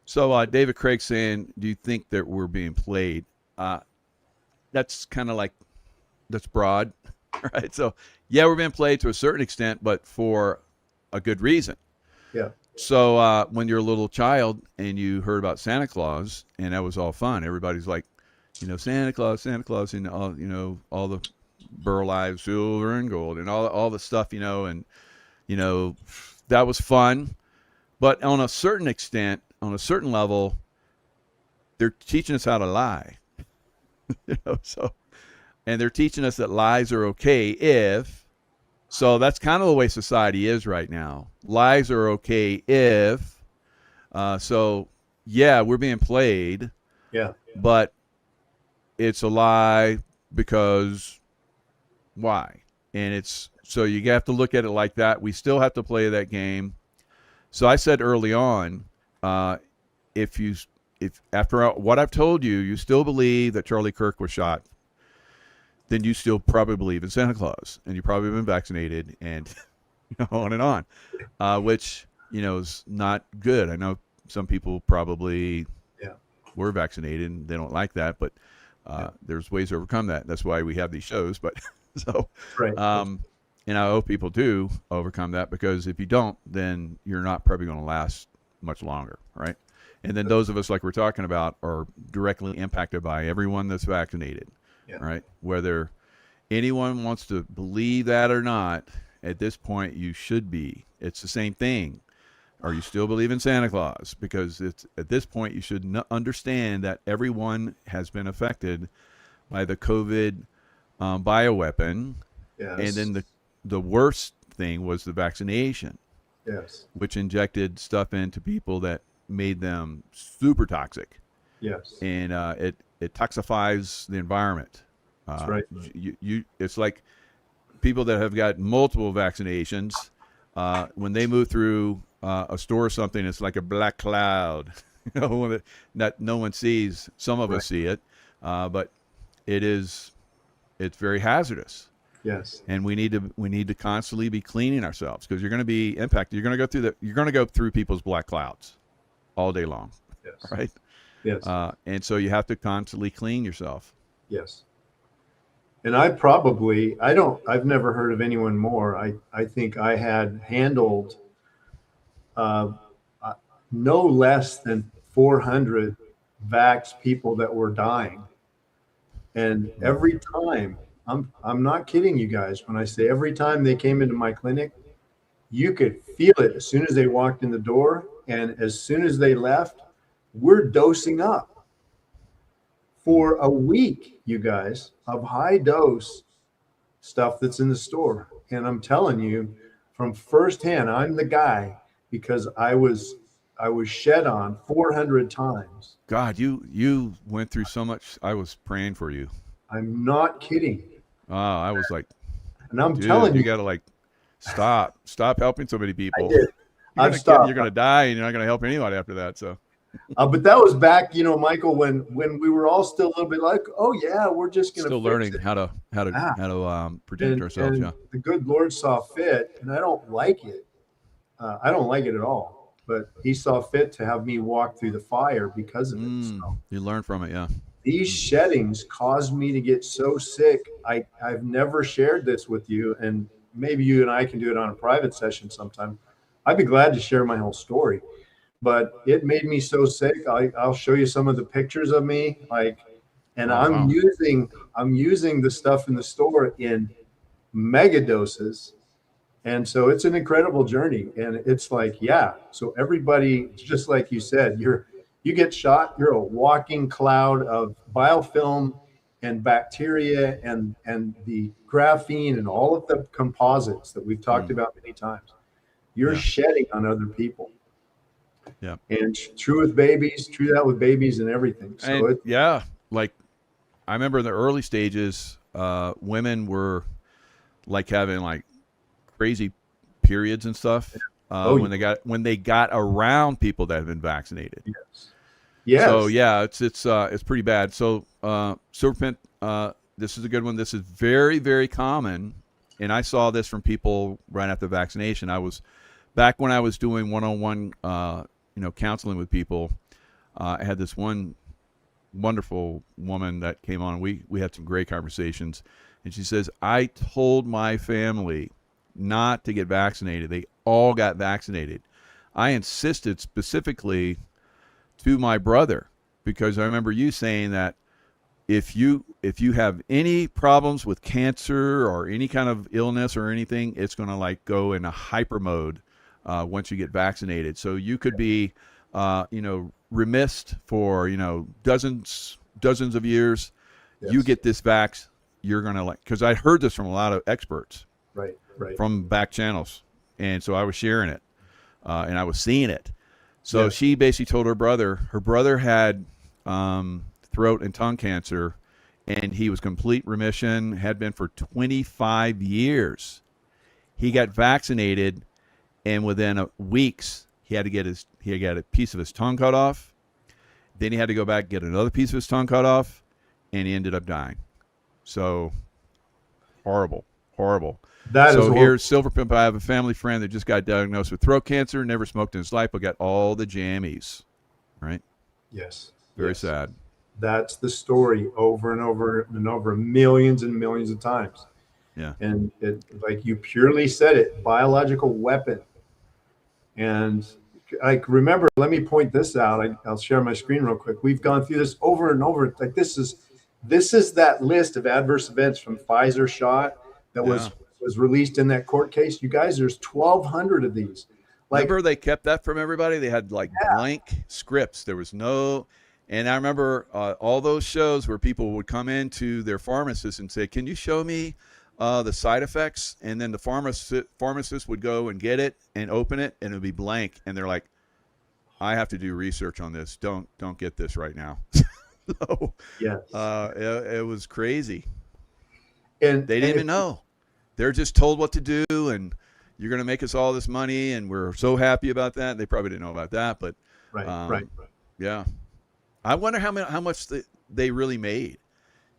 So David Craig saying, do you think that we're being played? That's kind of like, that's broad, right? So yeah, we're being played to a certain extent, but for a good reason. Yeah. So when you're a little child and you heard about Santa Claus and that was all fun, everybody's like, Santa Claus, and all, all the burl-live silver and gold and all the stuff, and that was fun. But on a certain extent, on a certain level, they're teaching us how to lie. So, and they're teaching us that lies are okay if. So that's kind of the way society is right now. Lies are okay if. So yeah, we're being played. Yeah. But it's a lie because why? And it's so you have to look at it like that. We still have to play that game. So I said early on, if after what I've told you, you still believe that Charlie Kirk was shot, then you still probably believe in Santa Claus, and you probably been vaccinated, and on and on, which is not good. I know some people probably were vaccinated and they don't like that, but there's ways to overcome that. That's why we have these shows. But so, Right. And I hope people do overcome that, because if you don't, then you're not probably going to last much longer, right? And then those of us, like we're talking about, are directly impacted by everyone that's vaccinated, right? Whether anyone wants to believe that or not, at this point, you should be. It's the same thing. Or you still believe in Santa Claus? Because it's at this point, you should understand that everyone has been affected by the COVID bioweapon. Yes. And then the worst thing was the vaccination. Yes. Which injected stuff into people that made them super toxic. Yes. And it toxifies the environment. That's right. It's like people that have got multiple vaccinations, when they move through a store or something, it's like a black cloud, that no one sees. Some of us see it, but it's very hazardous. Yes. And we need to constantly be cleaning ourselves, because you're going to be impacted. You're going to go through people's black clouds all day long. Yes. Right. Yes. And so you have to constantly clean yourself. Yes. And I've never heard of anyone more. I think I had handled no less than 400 vax people that were dying. And every time, I'm not kidding you guys when I say every time they came into my clinic, you could feel it as soon as they walked in the door, and as soon as they left, we're dosing up for a week, you guys, of high dose stuff that's in the store. And I'm telling you from firsthand, I'm the guy, because I was shed on 400 times. God, you went through so much. I was praying for you. I'm not kidding. I was like, and I'm dude, telling you, you got to like stop helping so many people. I did. You're going to die, and you're not going to help anybody after that. So, but that was back, Michael, when we were all still a little bit like, oh yeah, we're just going to still learning how to protect ourselves. And yeah. The good Lord saw fit, and I don't like it. I don't like it at all. But He saw fit to have me walk through the fire because of it. So you learn from it, yeah. these sheddings caused me to get so sick. I've never shared this with you, and maybe you and I can do it on a private session sometime. I'd be glad to share my whole story, but it made me so sick. I'll show you some of the pictures of me, I'm using the stuff in the store in mega doses. And so it's an incredible journey. And it's like, so everybody, just like you said, you get shot, you're a walking cloud of biofilm and bacteria and the graphene and all of the composites that we've talked about many times. You're shedding on other people. Yeah. And true with babies, true that with babies and everything. So and like I remember in the early stages, women were like having like crazy periods and stuff when they got around people that have been vaccinated. Yes. So it's pretty bad. So serpent, this is a good one. This is very, very common, and I saw this from people right after vaccination. I was back when I was doing one-on-one, counseling with people, I had this one wonderful woman that came on. We had some great conversations, and she says, I told my family not to get vaccinated. They all got vaccinated. I insisted specifically to my brother, because I remember you saying that if you have any problems with cancer or any kind of illness or anything, it's going to like go in a hyper mode once you get vaccinated. So you could be, remissed for, dozens of years. Yes. You get this vax, you're going to like, because I heard this from a lot of experts Right. from back channels. And so I was sharing it and I was seeing it. So Yes. she basically told her brother had throat and tongue cancer, and he was complete remission, had been for 25 years. He got vaccinated, and within weeks, he had a piece of his tongue cut off. Then he had to go back, get another piece of his tongue cut off, and he ended up dying. So horrible. That So is here's Silver Pimp. I have a family friend that just got diagnosed with throat cancer, never smoked in his life, but got all the jammies, right? Yes. Very Yes. sad. That's the story over and over and over, millions and millions of times. Yeah. And it, like you purely said it, biological weapon. And like, remember, let me point this out. I'll share my screen real quick. We've gone through this over and over. Like this is that list of adverse events from Pfizer shot that was released in that court case. You guys, there's 1,200 of these. Like, Remember they kept that from everybody? They had like blank scripts. There was no, and I remember all those shows where people would come into their pharmacist and say, can you show me the side effects? And then the pharmacist would go and get it and open it, and it would be blank. And they're like, I have to do research on this. Don't get this right now. So, yes. it was crazy. And They didn't even know. They're just told what to do, and you're going to make us all this money, and we're so happy about that. They probably didn't know about that, but right. yeah. I wonder how much they really made.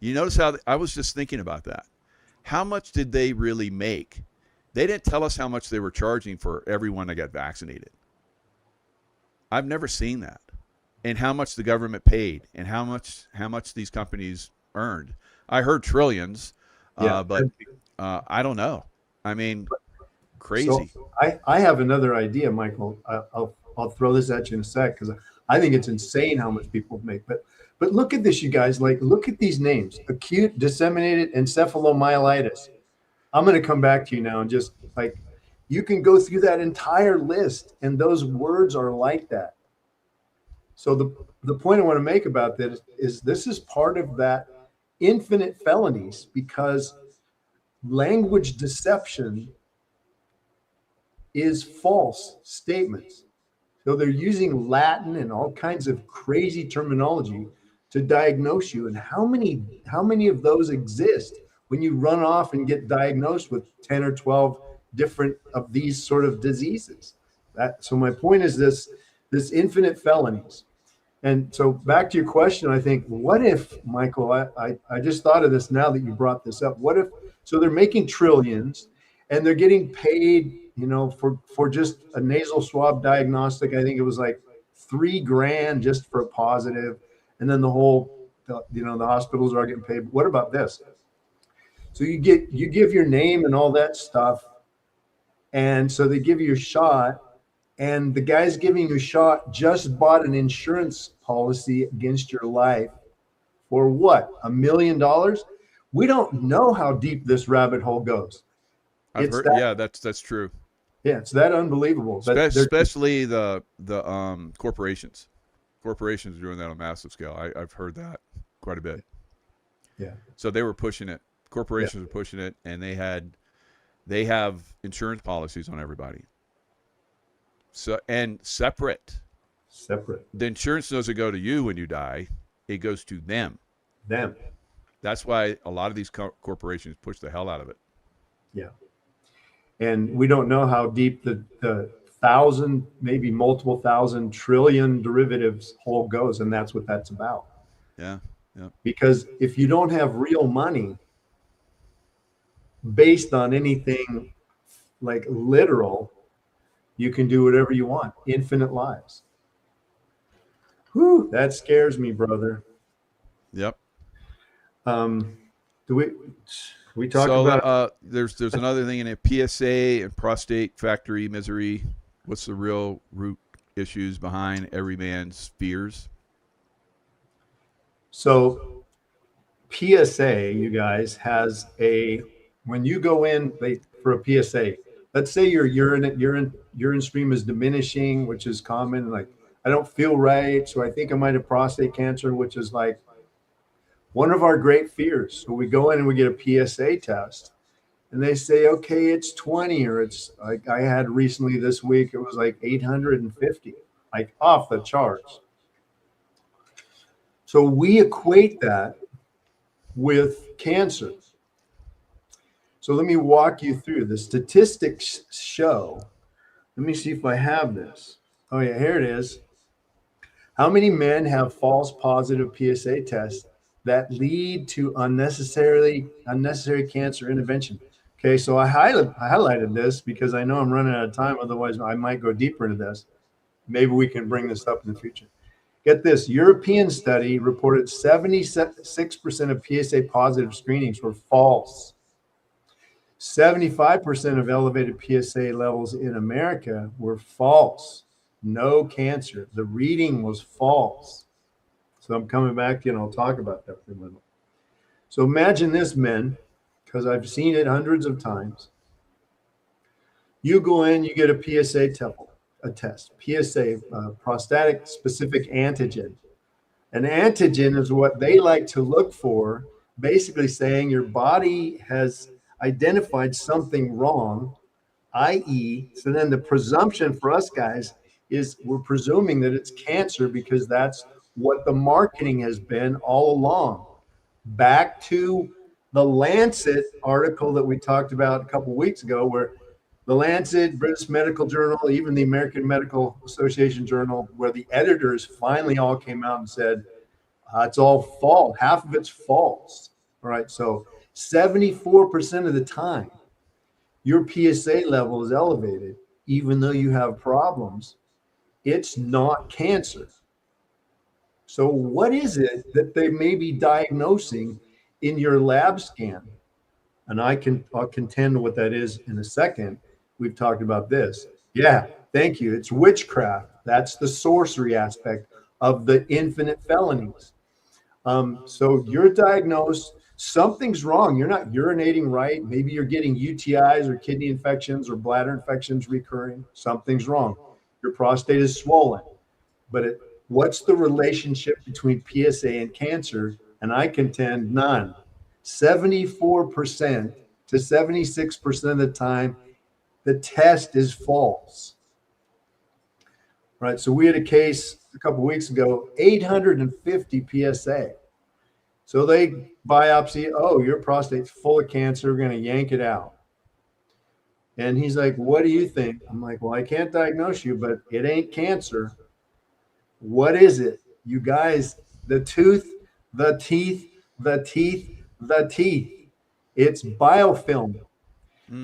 You notice how I was just thinking about that. How much did they really make? They didn't tell us how much they were charging for everyone that got vaccinated. I've never seen that. And how much the government paid, and how much these companies earned. I heard trillions, but I don't know. I mean, crazy. So I have another idea, Michael. I'll throw this at you in a sec, because I think it's insane how much people make. But look at this, you guys. Like, look at these names: acute disseminated encephalomyelitis. I'm going to come back to you now and just like, you can go through that entire list, and those words are like that. So the point I want to make about this is this is part of that infinite felonies, because language deception is false statements. So they're using Latin and all kinds of crazy terminology to diagnose you. And how many of those exist when you run off and get diagnosed with 10 or 12 different of these sort of diseases? So my point is this infinite felonies. And so back to your question, I think, what if, Michael, I just thought of this now that you brought this up. What if, so they're making trillions and they're getting paid, for just a nasal swab diagnostic. I think it was like $3,000 just for a positive. And then the hospitals are getting paid. What about this? So you give your name and all that stuff. And so they give you a shot. And the guys giving you a shot just bought an insurance policy against your life for what? $1 million? We don't know how deep this rabbit hole goes. I've heard, that's true. Yeah, it's that unbelievable. Especially the corporations. Corporations are doing that on a massive scale. I've heard that quite a bit. Yeah. So they were pushing it. Corporations were pushing it, and they have insurance policies on everybody. So, and separate. The insurance doesn't go to you when you die; it goes to them. That's why a lot of these corporations push the hell out of it. Yeah, and we don't know how deep the 1,000, maybe multiple 1,000 trillion derivatives hole goes, and that's what that's about. Yeah. Because if you don't have real money based on anything like literal, You can do whatever you want. Infinite lives. Whew, that scares me, brother. Yep. Do we talk about there's another thing in it, PSA and prostate factory misery. What's the real root issues behind every man's fears? So PSA, you guys, has when you go in for a PSA, let's say your urine stream is diminishing, which is common. Like, I don't feel right, so I think I might have prostate cancer, which is like one of our great fears. So we go in and we get a PSA test, and they say, okay, it's 20, or it's like I had recently this week, it was like 850, like off the charts. So we equate that with cancer. So let me walk you through. The statistics show, let me see if I have this. Oh yeah, here it is. How many men have false positive PSA tests that lead to unnecessary cancer intervention? Okay, so I highlighted this because I know I'm running out of time. Otherwise, I might go deeper into this. Maybe we can bring this up in the future. Get this, European study reported 76% of PSA positive screenings were false. 75% of elevated PSA levels in America were false. No cancer. The reading was false. So I'm coming back and I'll talk about that for a minute. So imagine this, men, because I've seen it hundreds of times. You go in, you get a PSA test, PSA, prostatic specific antigen. An antigen is what they like to look for, basically saying your body has identified something wrong, i.e., so then the presumption for us guys is we're presuming that it's cancer because that's what the marketing has been all along. Back to the Lancet article that we talked about a couple of weeks ago, where the Lancet, British Medical Journal, even the American Medical Association Journal, where the editors finally all came out and said, it's all false. Half of it's false. All right. So 74% of the time, your PSA level is elevated, even though you have problems. It's not cancer. So what is it that they may be diagnosing in your lab scan? And I'll contend what that is in a second. We've talked about this. Yeah, thank you. It's witchcraft. That's the sorcery aspect of the infinite felonies. So you're diagnosed, something's wrong. You're not urinating right. Maybe you're getting UTIs or kidney infections or bladder infections recurring. Something's wrong. Your prostate is swollen. But what's the relationship between PSA and cancer? And I contend none. 74% to 76% of the time, the test is false. Right. So we had a case a couple of weeks ago, 850 PSA. So they biopsy, oh, your prostate's full of cancer. We're going to yank it out. And he's like, what do you think? I'm like, well, I can't diagnose you, but it ain't cancer. What is it? You guys, the tooth, the teeth, the teeth, the teeth. It's biofilm.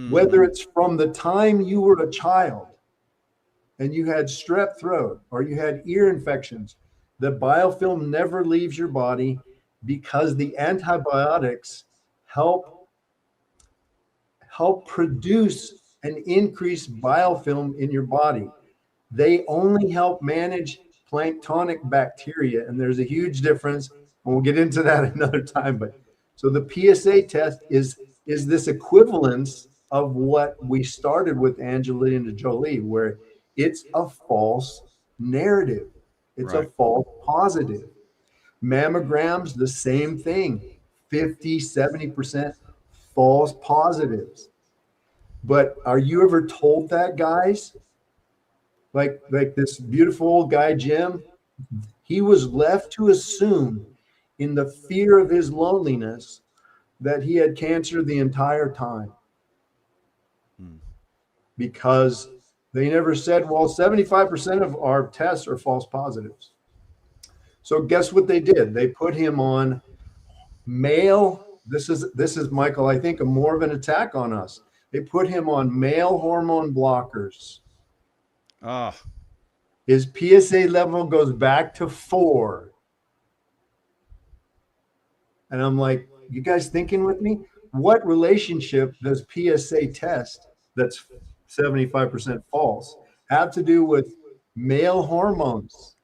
Whether it's from the time you were a child and you had strep throat or you had ear infections, the biofilm never leaves your body because the antibiotics help produce an increased biofilm in your body. They only help manage planktonic bacteria, and there's a huge difference. And we'll get into that another time. But so the PSA test is this equivalence of what we started with Angelina Jolie, where it's a false narrative. It's right. A false positive. Mammograms, the same thing. 50, 70% false positives. But are you ever told that, guys? Like this beautiful old guy, Jim, he was left to assume in the fear of his loneliness that he had cancer the entire time. Because they never said, well, 75% of our tests are false positives. So guess what they did? They put him on male. This is Michael, I think, more of an attack on us. They put him on male hormone blockers. Ah, His PSA level goes back to 4. And I'm like, you guys thinking with me? What relationship does PSA test that's 75% false have to do with male hormones?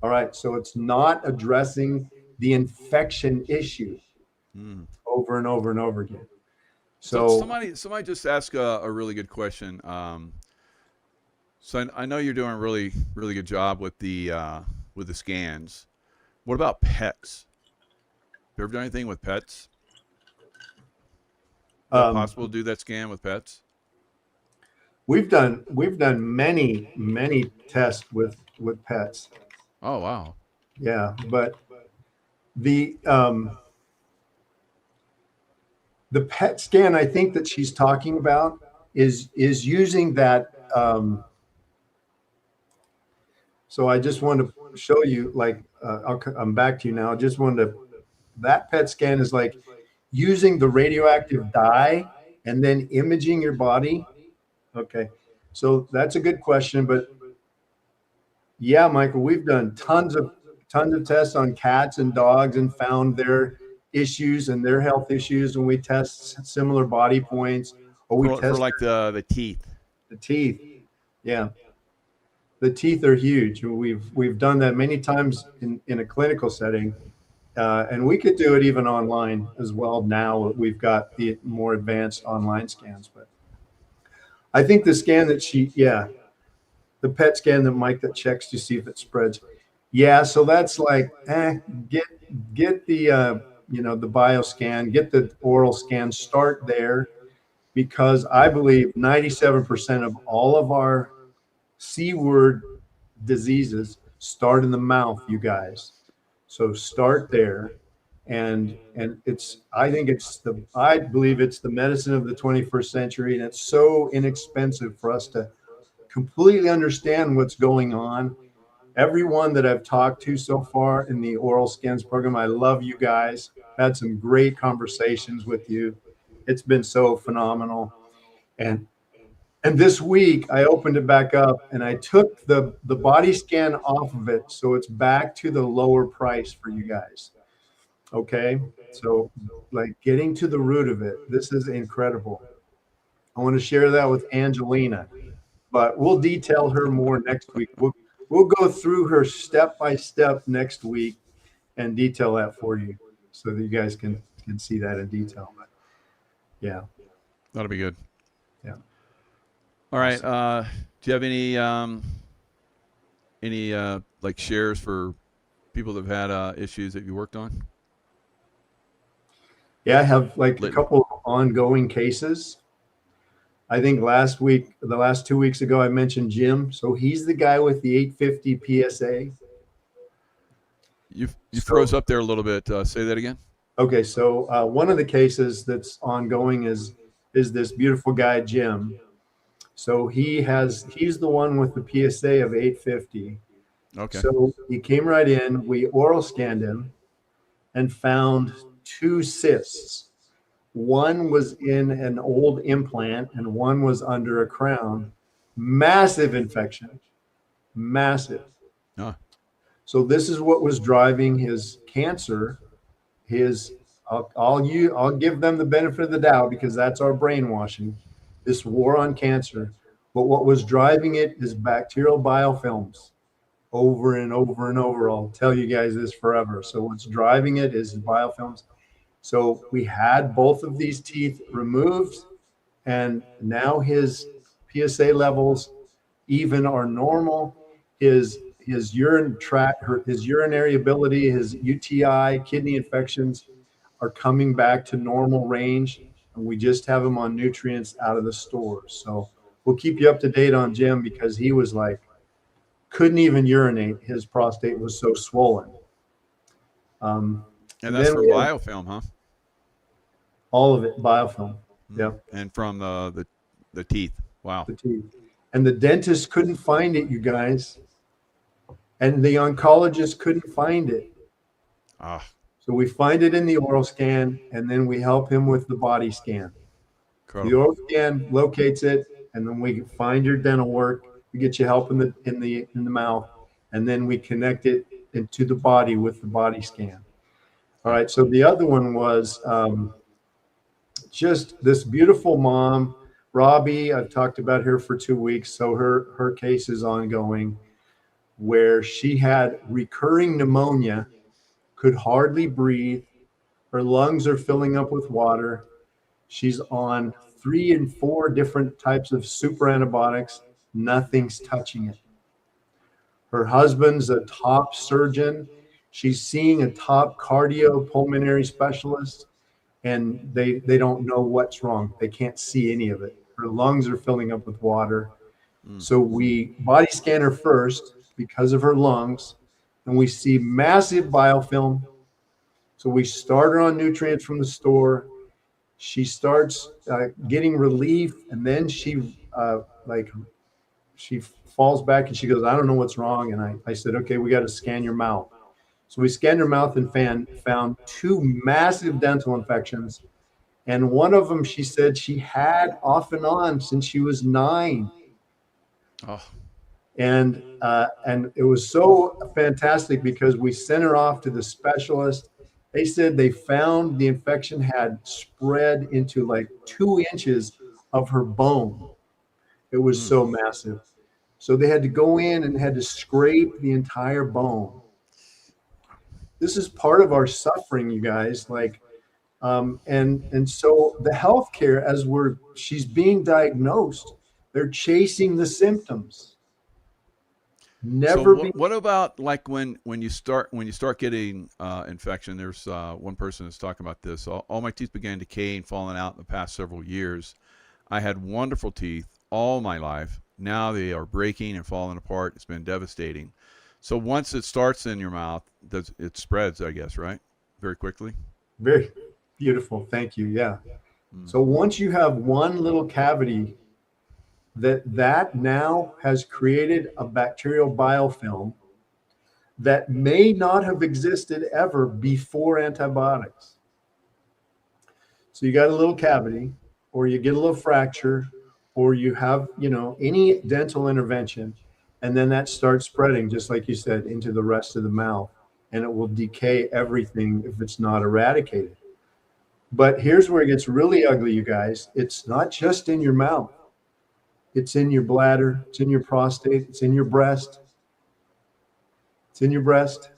All right, so it's not addressing the infection issue over and over and over again. so So somebody just asked a really good question. So I know you're doing a really good job with the scans. What about pets? You ever done anything with pets? Is it possible to do that scan with pets? we've done many tests with pets. Oh wow. Yeah, but the PET scan I think that she's talking about is using that. So I just want to show you, like, I'm back to you now. I just wanted to, that PET scan is like using the radioactive dye and then imaging your body. Okay, so that's a good question, but yeah, Michael, we've done tons of tests on cats and dogs and found their issues and their health issues when we test similar body points, or we For test like the teeth. the teeth. Yeah, the teeth are huge. We've done that many times in a clinical setting, and we could do it even online as well. Now we've got the more advanced online scans, but I think the scan that the PET scan that Mike that checks to see if it spreads. Yeah, so that's like, get the the bio scan, get the oral scan, start there, because I believe 97% of all of our C word diseases start in the mouth, you guys. So start there. And I believe it's the medicine of the 21st century, and it's so inexpensive for us to completely understand what's going on. Everyone that I've talked to so far in the oral scans program, I love you guys. Had some great conversations with you. It's been so phenomenal. And this week I opened it back up and I took the body scan off of it, so it's back to the lower price for you guys. Okay, so like getting to the root of it, this is incredible. I want to share that with Angelina, but we'll detail her more next week. We'll go through her step by step next week and detail that for you, so that you guys can see that in detail. But yeah, That'll be good. yeah. All right. Do you have any like shares for people that have had issues that you worked on? Yeah, I have like a couple of ongoing cases. I think the last 2 weeks ago, I mentioned Jim. So he's the guy with the 850 PSA. You froze up there a little bit. Say that again. Okay, so one of the cases that's ongoing is this beautiful guy, Jim. So he's the one with the PSA of 850. Okay. So he came right in. We oral scanned him and found 2 cysts. One was in an old implant and one was under a crown. Massive infection. Massive. Huh. So this is what was driving his cancer. I'll give them the benefit of the doubt, because that's our brainwashing, this war on cancer. But what was driving it is bacterial biofilms, over and over and over. I'll tell you guys this forever. So what's driving it is the biofilms. So we had both of these teeth removed, and now his PSA levels even are normal. His urine tract, his urinary ability, his UTI, kidney infections are coming back to normal range, and we just have him on nutrients out of the stores. So we'll keep you up to date on Jim, because he was like, couldn't even urinate. His prostate was so swollen. And that's from biofilm, huh? All of it, biofilm. Yep. And from the teeth. Wow. The teeth. And the dentist couldn't find it, you guys. And the oncologist couldn't find it. Ah. So we find it in the oral scan, and then we help him with the body scan. Incredible. The oral scan locates it, and then we find your dental work. We get you help in the mouth, and then we connect it into the body with the body scan. All right. So the other one was just this beautiful mom, Robbie. I've talked about her for 2 weeks. So her case is ongoing, where she had recurring pneumonia, could hardly breathe. Her lungs are filling up with water. She's on 3 and 4 different types of super antibiotics. Nothing's touching it. Her husband's a top surgeon. She's seeing a top cardiopulmonary specialist, and they don't know what's wrong. They can't see any of it. Her lungs are filling up with water. So we body scan her first because of her lungs, and we see massive biofilm. So we start her on nutrients from the store. She starts getting relief, and then she falls back and she goes, I don't know what's wrong. And I said, okay, we got to scan your mouth. So we scanned her mouth and found 2 massive dental infections. And one of them, she said she had off and on since she was 9. Oh. And it was so fantastic because we sent her off to the specialist. They said they found the infection had spread into like 2 inches of her bone. It was so massive. So they had to go in and had to scrape the entire bone. This is part of our suffering, you guys. Like, and so the healthcare, as she's being diagnosed, they're chasing the symptoms. What about like when you start getting infection? There's one person that's talking about this. All my teeth began decaying, falling out in the past several years. I had wonderful teeth all my life. Now they are breaking and falling apart. It's been devastating. So once it starts in your mouth, it spreads, I guess, right? Very quickly. Very beautiful. Thank you. Yeah. So once you have one little cavity, that now has created a bacterial biofilm that may not have existed ever before antibiotics. So you got a little cavity, or you get a little fracture, or you have, any dental intervention, and then that starts spreading, just like you said, into the rest of the mouth, and it will decay everything if it's not eradicated. But here's where it gets really ugly, you guys. It's not just in your mouth. It's in your bladder. It's in your prostate. It's in your breast. It's in your breast.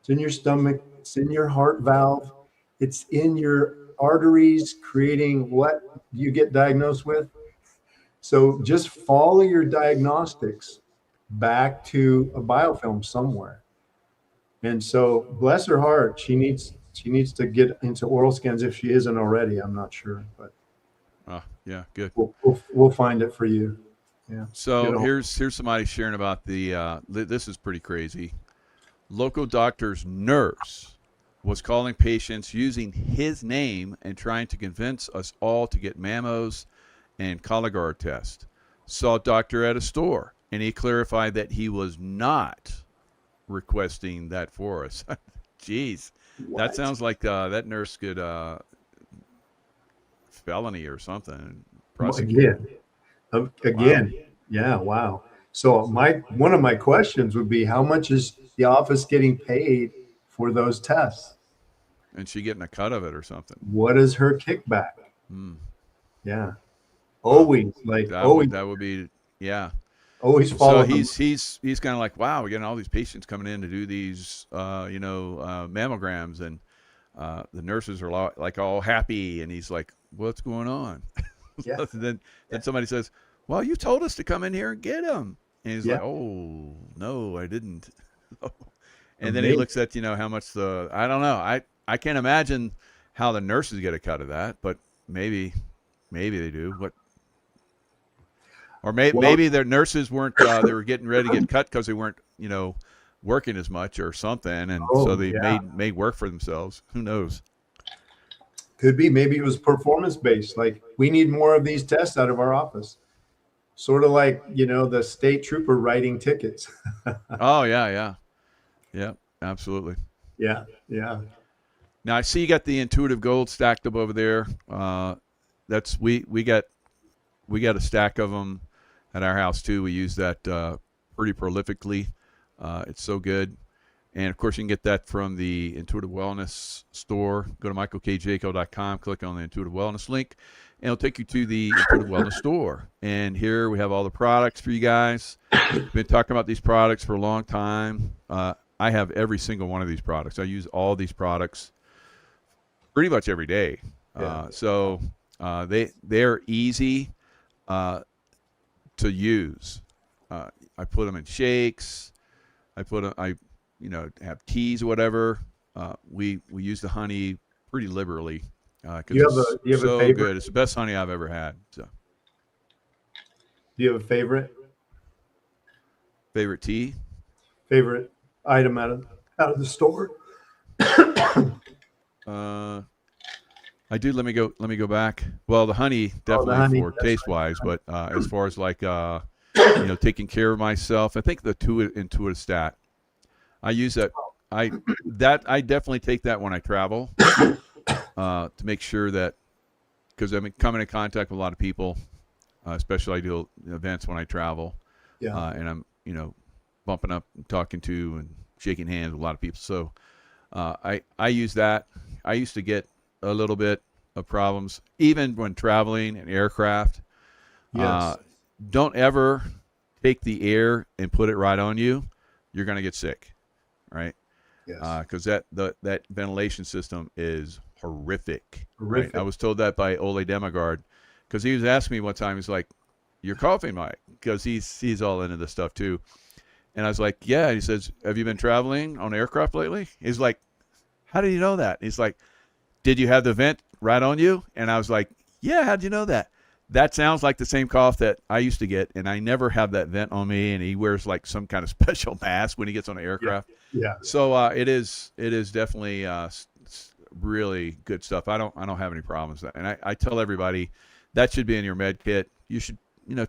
It's in your stomach. It's in your heart valve. It's in your arteries, creating what you get diagnosed with. So just follow your diagnostics back to a biofilm somewhere. And so bless her heart, she needs to get into oral scans if she isn't already. I'm not sure, but yeah, good. We'll find it for you. Yeah. So here's somebody sharing about this is pretty crazy. Local doctor's nurse was calling patients using his name and trying to convince us all to get mammos and Cologuard test. Saw a doctor at a store, and he clarified that he was not requesting that for us. Jeez, that sounds like that nurse could felony or something. Again, wow. Yeah, wow. So one of my questions would be, how much is the office getting paid for those tests? And she getting a cut of it or something. What is her kickback? Yeah. Always that would be, yeah. Always follow. So he's kind of like, wow, we're getting all these patients coming in to do these, mammograms, and the nurses are like all happy, and he's like, what's going on? Yeah. then somebody says, well, you told us to come in here and get them, and he's like, oh no, I didn't. And then he looks at how much I don't know, I can't imagine how the nurses get a cut of that, but maybe they do. What? Or maybe their nurses weren't. They were getting ready to get cut because they weren't, working as much or something, and so they made work for themselves. Who knows? Could be. Maybe it was performance based. Like, we need more of these tests out of our office. Sort of like the state trooper writing tickets. Oh yeah, absolutely. Yeah. Now I see you got the Intuitive Gold stacked up over there. We got we got a stack of them at our house too. We use that pretty prolifically. It's so good. And of course, you can get that from the Intuitive Wellness store. Go to michaelkjaco.com, click on the Intuitive Wellness link, and it'll take you to the Intuitive Wellness store. And here we have all the products for you guys. Been talking about these products for a long time. I have every single one of these products. I use all these products pretty much every day. So they're easy to use. I put them in shakes. I have teas or whatever. We use the honey pretty liberally because it's so good. It's the best honey I've ever had. So, do you have a favorite tea? Favorite item out of the store? I do. Let me go back. Well, the honey definitely for taste wise, but as far as like taking care of myself, I think the Intuitive Stat. I use that. I definitely take that when I travel to make sure that, because I'm coming in contact with a lot of people, especially I do events when I travel, and I'm bumping up and talking to and shaking hands with a lot of people. So I use that. I used to get a little bit of problems even when traveling in aircraft. Don't ever take the air and put it right on you. You're going to get sick, right? Because that ventilation system is horrific. Right? I was told that by Ole Demigard, because he was asking me one time. He's like, "You're coughing, Mike," because he's all into this stuff too. And I was like, "Yeah." He says, "Have you been traveling on aircraft lately?" He's like, "How did you know that?" He's like, "Did you have the vent right on you?" And I was like, "Yeah." How'd you know that? That sounds like the same cough that I used to get, and I never have that vent on me. And he wears like some kind of special mask when he gets on an aircraft. Yeah. So it is definitely really good stuff. I don't have any problems with that. And I tell everybody that should be in your med kit. You should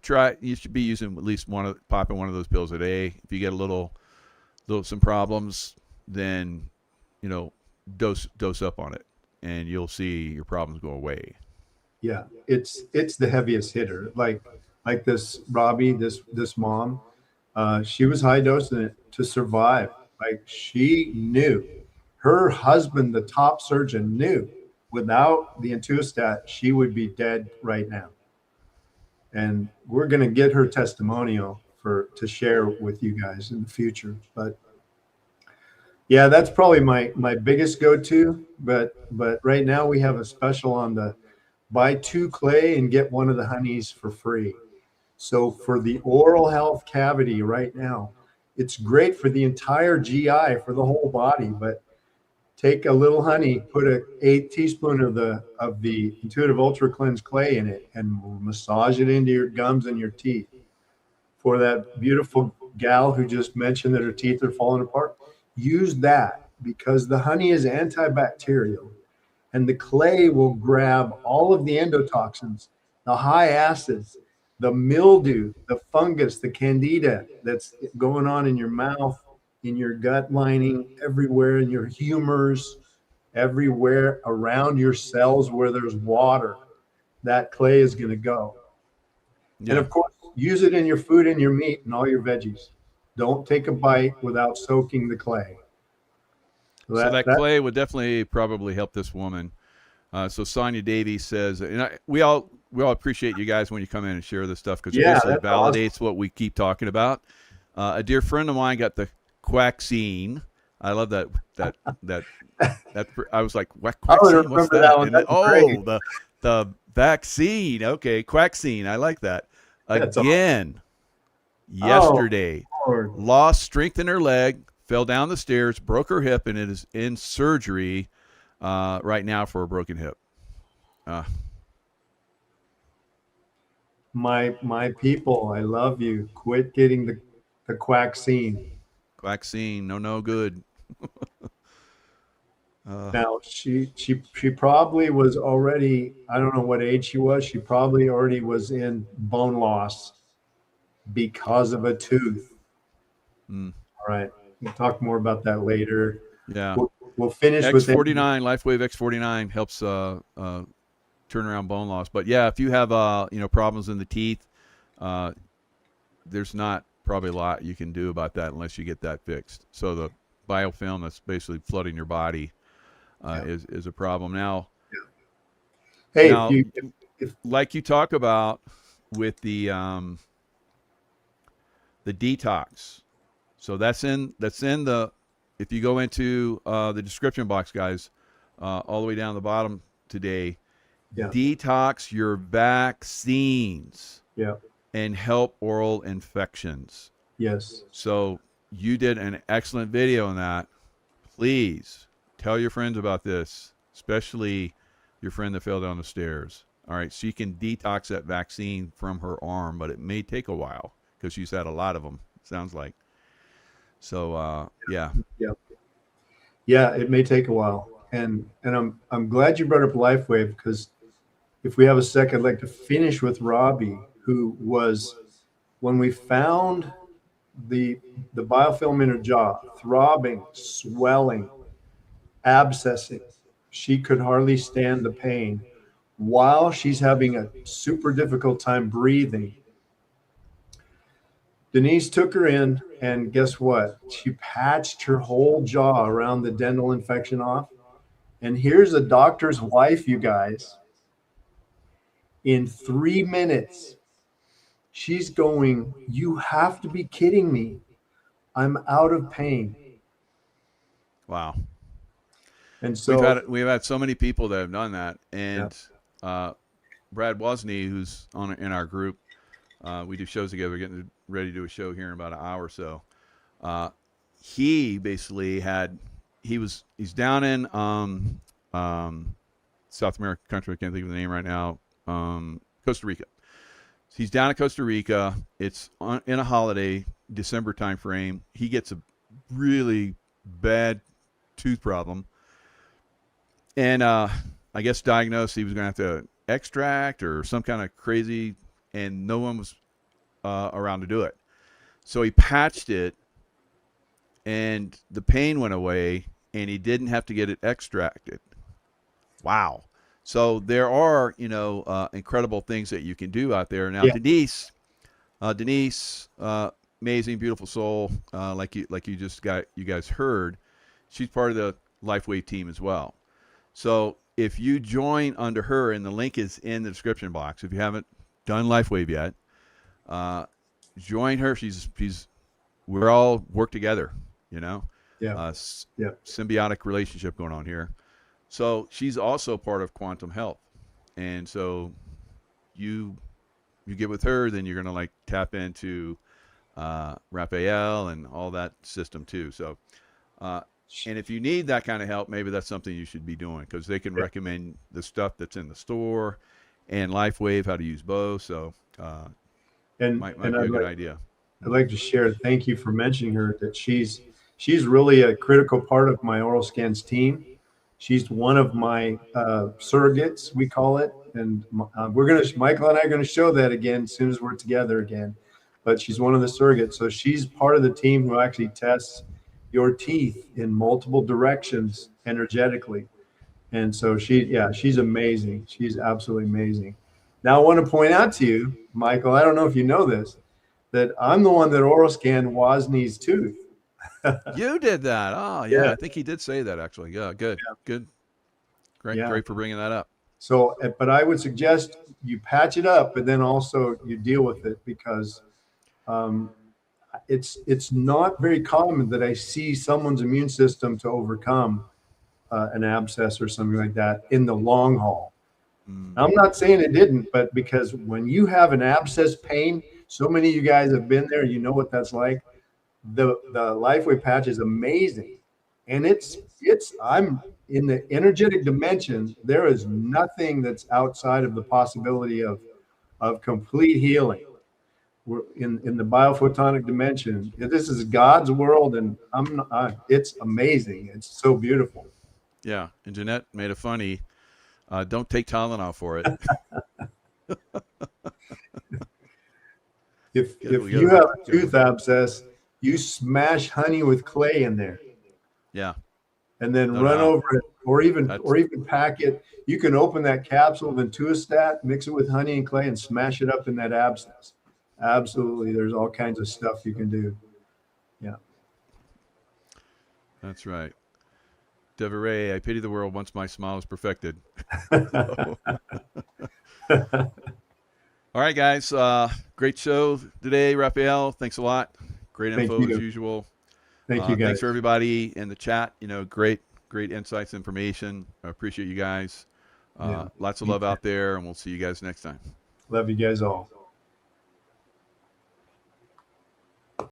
try. You should be using at least popping one of those pills a day. If you get some problems, then dose up on it, and you'll see your problems go away. Yeah, it's the heaviest hitter. Like this Robbie, this mom, she was high dosing it to survive. Like, she knew, her husband, the top surgeon, knew without the Intuistat she would be dead right now. And we're gonna get her testimonial to share with you guys in the future. But yeah, that's probably my biggest go-to. But right now we have a special on the buy 2 clay and get one of the honeys for free. So for the oral health cavity right now, it's great for the entire GI, for the whole body. But take a little honey, put an 1/8 teaspoon of the Intuitive Ultra Cleanse clay in it, and massage it into your gums and your teeth. For that beautiful gal who just mentioned that her teeth are falling apart, use that, because the honey is antibacterial. And the clay will grab all of the endotoxins, the high acids, the mildew, the fungus, the candida that's going on in your mouth, in your gut lining, everywhere, in your humors, everywhere around your cells where there's water. That clay is going to go. Yeah. And of course, use it in your food and your meat and all your veggies. Don't take a bite without soaking the clay. So that clay would definitely probably help this woman. So Sonia Davies says, and we all appreciate you guys when you come in and share this stuff, because it basically validates awesome. What we keep talking about. A dear friend of mine got the quaxine. I love that. I was like, what quaxine? What's that? Then, the vaccine. Okay, quaxine. I like that. Again, yesterday, lost strength in her leg. Fell down the stairs, broke her hip, and it is in surgery right now for a broken hip. My people, I love you. Quit getting the quaxine. Quaxine, no good. Now she probably was already, I don't know what age she was. She probably already was in bone loss because of a tooth. All right. We'll talk more about that later. Yeah. We'll finish X49, with Lifewave X49 helps turnaround bone loss. But yeah, if you have problems in the teeth, there's not probably a lot you can do about that unless you get that fixed. So the biofilm that's basically flooding your body is a problem. Now, Hey, now, if like you talk about with the detox, so that's in the, if you go into the description box, guys, all the way down the bottom today, detox your vaccines and help oral infections. Yes. So you did an excellent video on that. Please tell your friends about this, especially your friend that fell down the stairs. All right, she can detox that vaccine from her arm, but it may take a while because she's had a lot of them, sounds like. So, yeah, it may take a while. And I'm glad you brought up Lifewave, because if we have a sec, I'd like to finish with Robbie, who was, when we found the biofilm in her jaw, throbbing, swelling, abscessing, she could hardly stand the pain while she's having a super difficult time breathing. Denise took her in, and guess what? She patched her whole jaw around the dental infection off. And here's a doctor's wife, you guys. In 3 minutes, she's going, "You have to be kidding me. I'm out of pain." Wow. And so we've had so many people that have done that. And Brad Wozni, who's in our group, we do shows together, getting ready to do a show here in about an hour or so. He basically he's down in South American country. I can't think of the name right now. Costa Rica. He's down in Costa Rica. It's in a holiday, December time frame. He gets a really bad tooth problem. And I guess diagnosed he was going to have to extract or some kind of crazy, and no one was around to do it. So he patched it, and the pain went away, and he didn't have to get it extracted. Wow. So there are, incredible things that you can do out there. Now, Denise, amazing, beautiful soul, like you guys heard, she's part of the Lifewave team as well. So if you join under her, and the link is in the description box, if you haven't done Lifewave yet, join her. We're all work together, symbiotic relationship going on here. So she's also part of Quantum Health. And so you get with her, then you're going to tap into Raphael and all that system too. So, and if you need that kind of help, maybe that's something you should be doing, because they can recommend the stuff that's in the store and Lifewave, how to use both. So, might be a good idea. I'd like to share, thank you for mentioning her, that she's really a critical part of my oral scans team. She's one of my surrogates, we call it. And Michael and I are going to show that again as soon as we're together again. But she's one of the surrogates. So she's part of the team who actually tests your teeth in multiple directions energetically. And so she's amazing. She's absolutely amazing. Now I want to point out to you, Michael, I don't know if you know this, that I'm the one that oral scanned Wozny's tooth. You did that. Oh, yeah. I think he did say that, actually. Yeah, good. Good. Great for bringing that up. So, but I would suggest you patch it up, but then also you deal with it, because it's not very common that I see someone's immune system to overcome an abscess or something like that in the long haul. I'm not saying it didn't, but because when you have an abscess pain, so many of you guys have been there, you know what that's like. The Lifewave patch is amazing, and I'm in the energetic dimension. There is nothing that's outside of the possibility of complete healing. We're in the biophotonic dimension. This is God's world, and it's amazing. It's so beautiful. Yeah, and Jeanette made a funny. Don't take Tylenol for it. If you have a tooth abscess, you smash honey with clay in there. Yeah. and then No run doubt. over it, or even That's- pack it. You can open that capsule of Intuostat, mix it with honey and clay, and smash it up in that abscess. Absolutely, there's all kinds of stuff you can do. Yeah. That's right. Deveray, I pity the world once my smile is perfected. All right, guys. Great show today, Raphael. Thanks a lot. Great Thank info you. as usual. Thank you, guys. Thanks for everybody in the chat. Great insights, information. I appreciate you guys. Yeah. Lots of love out there, and we'll see you guys next time. Love you guys all.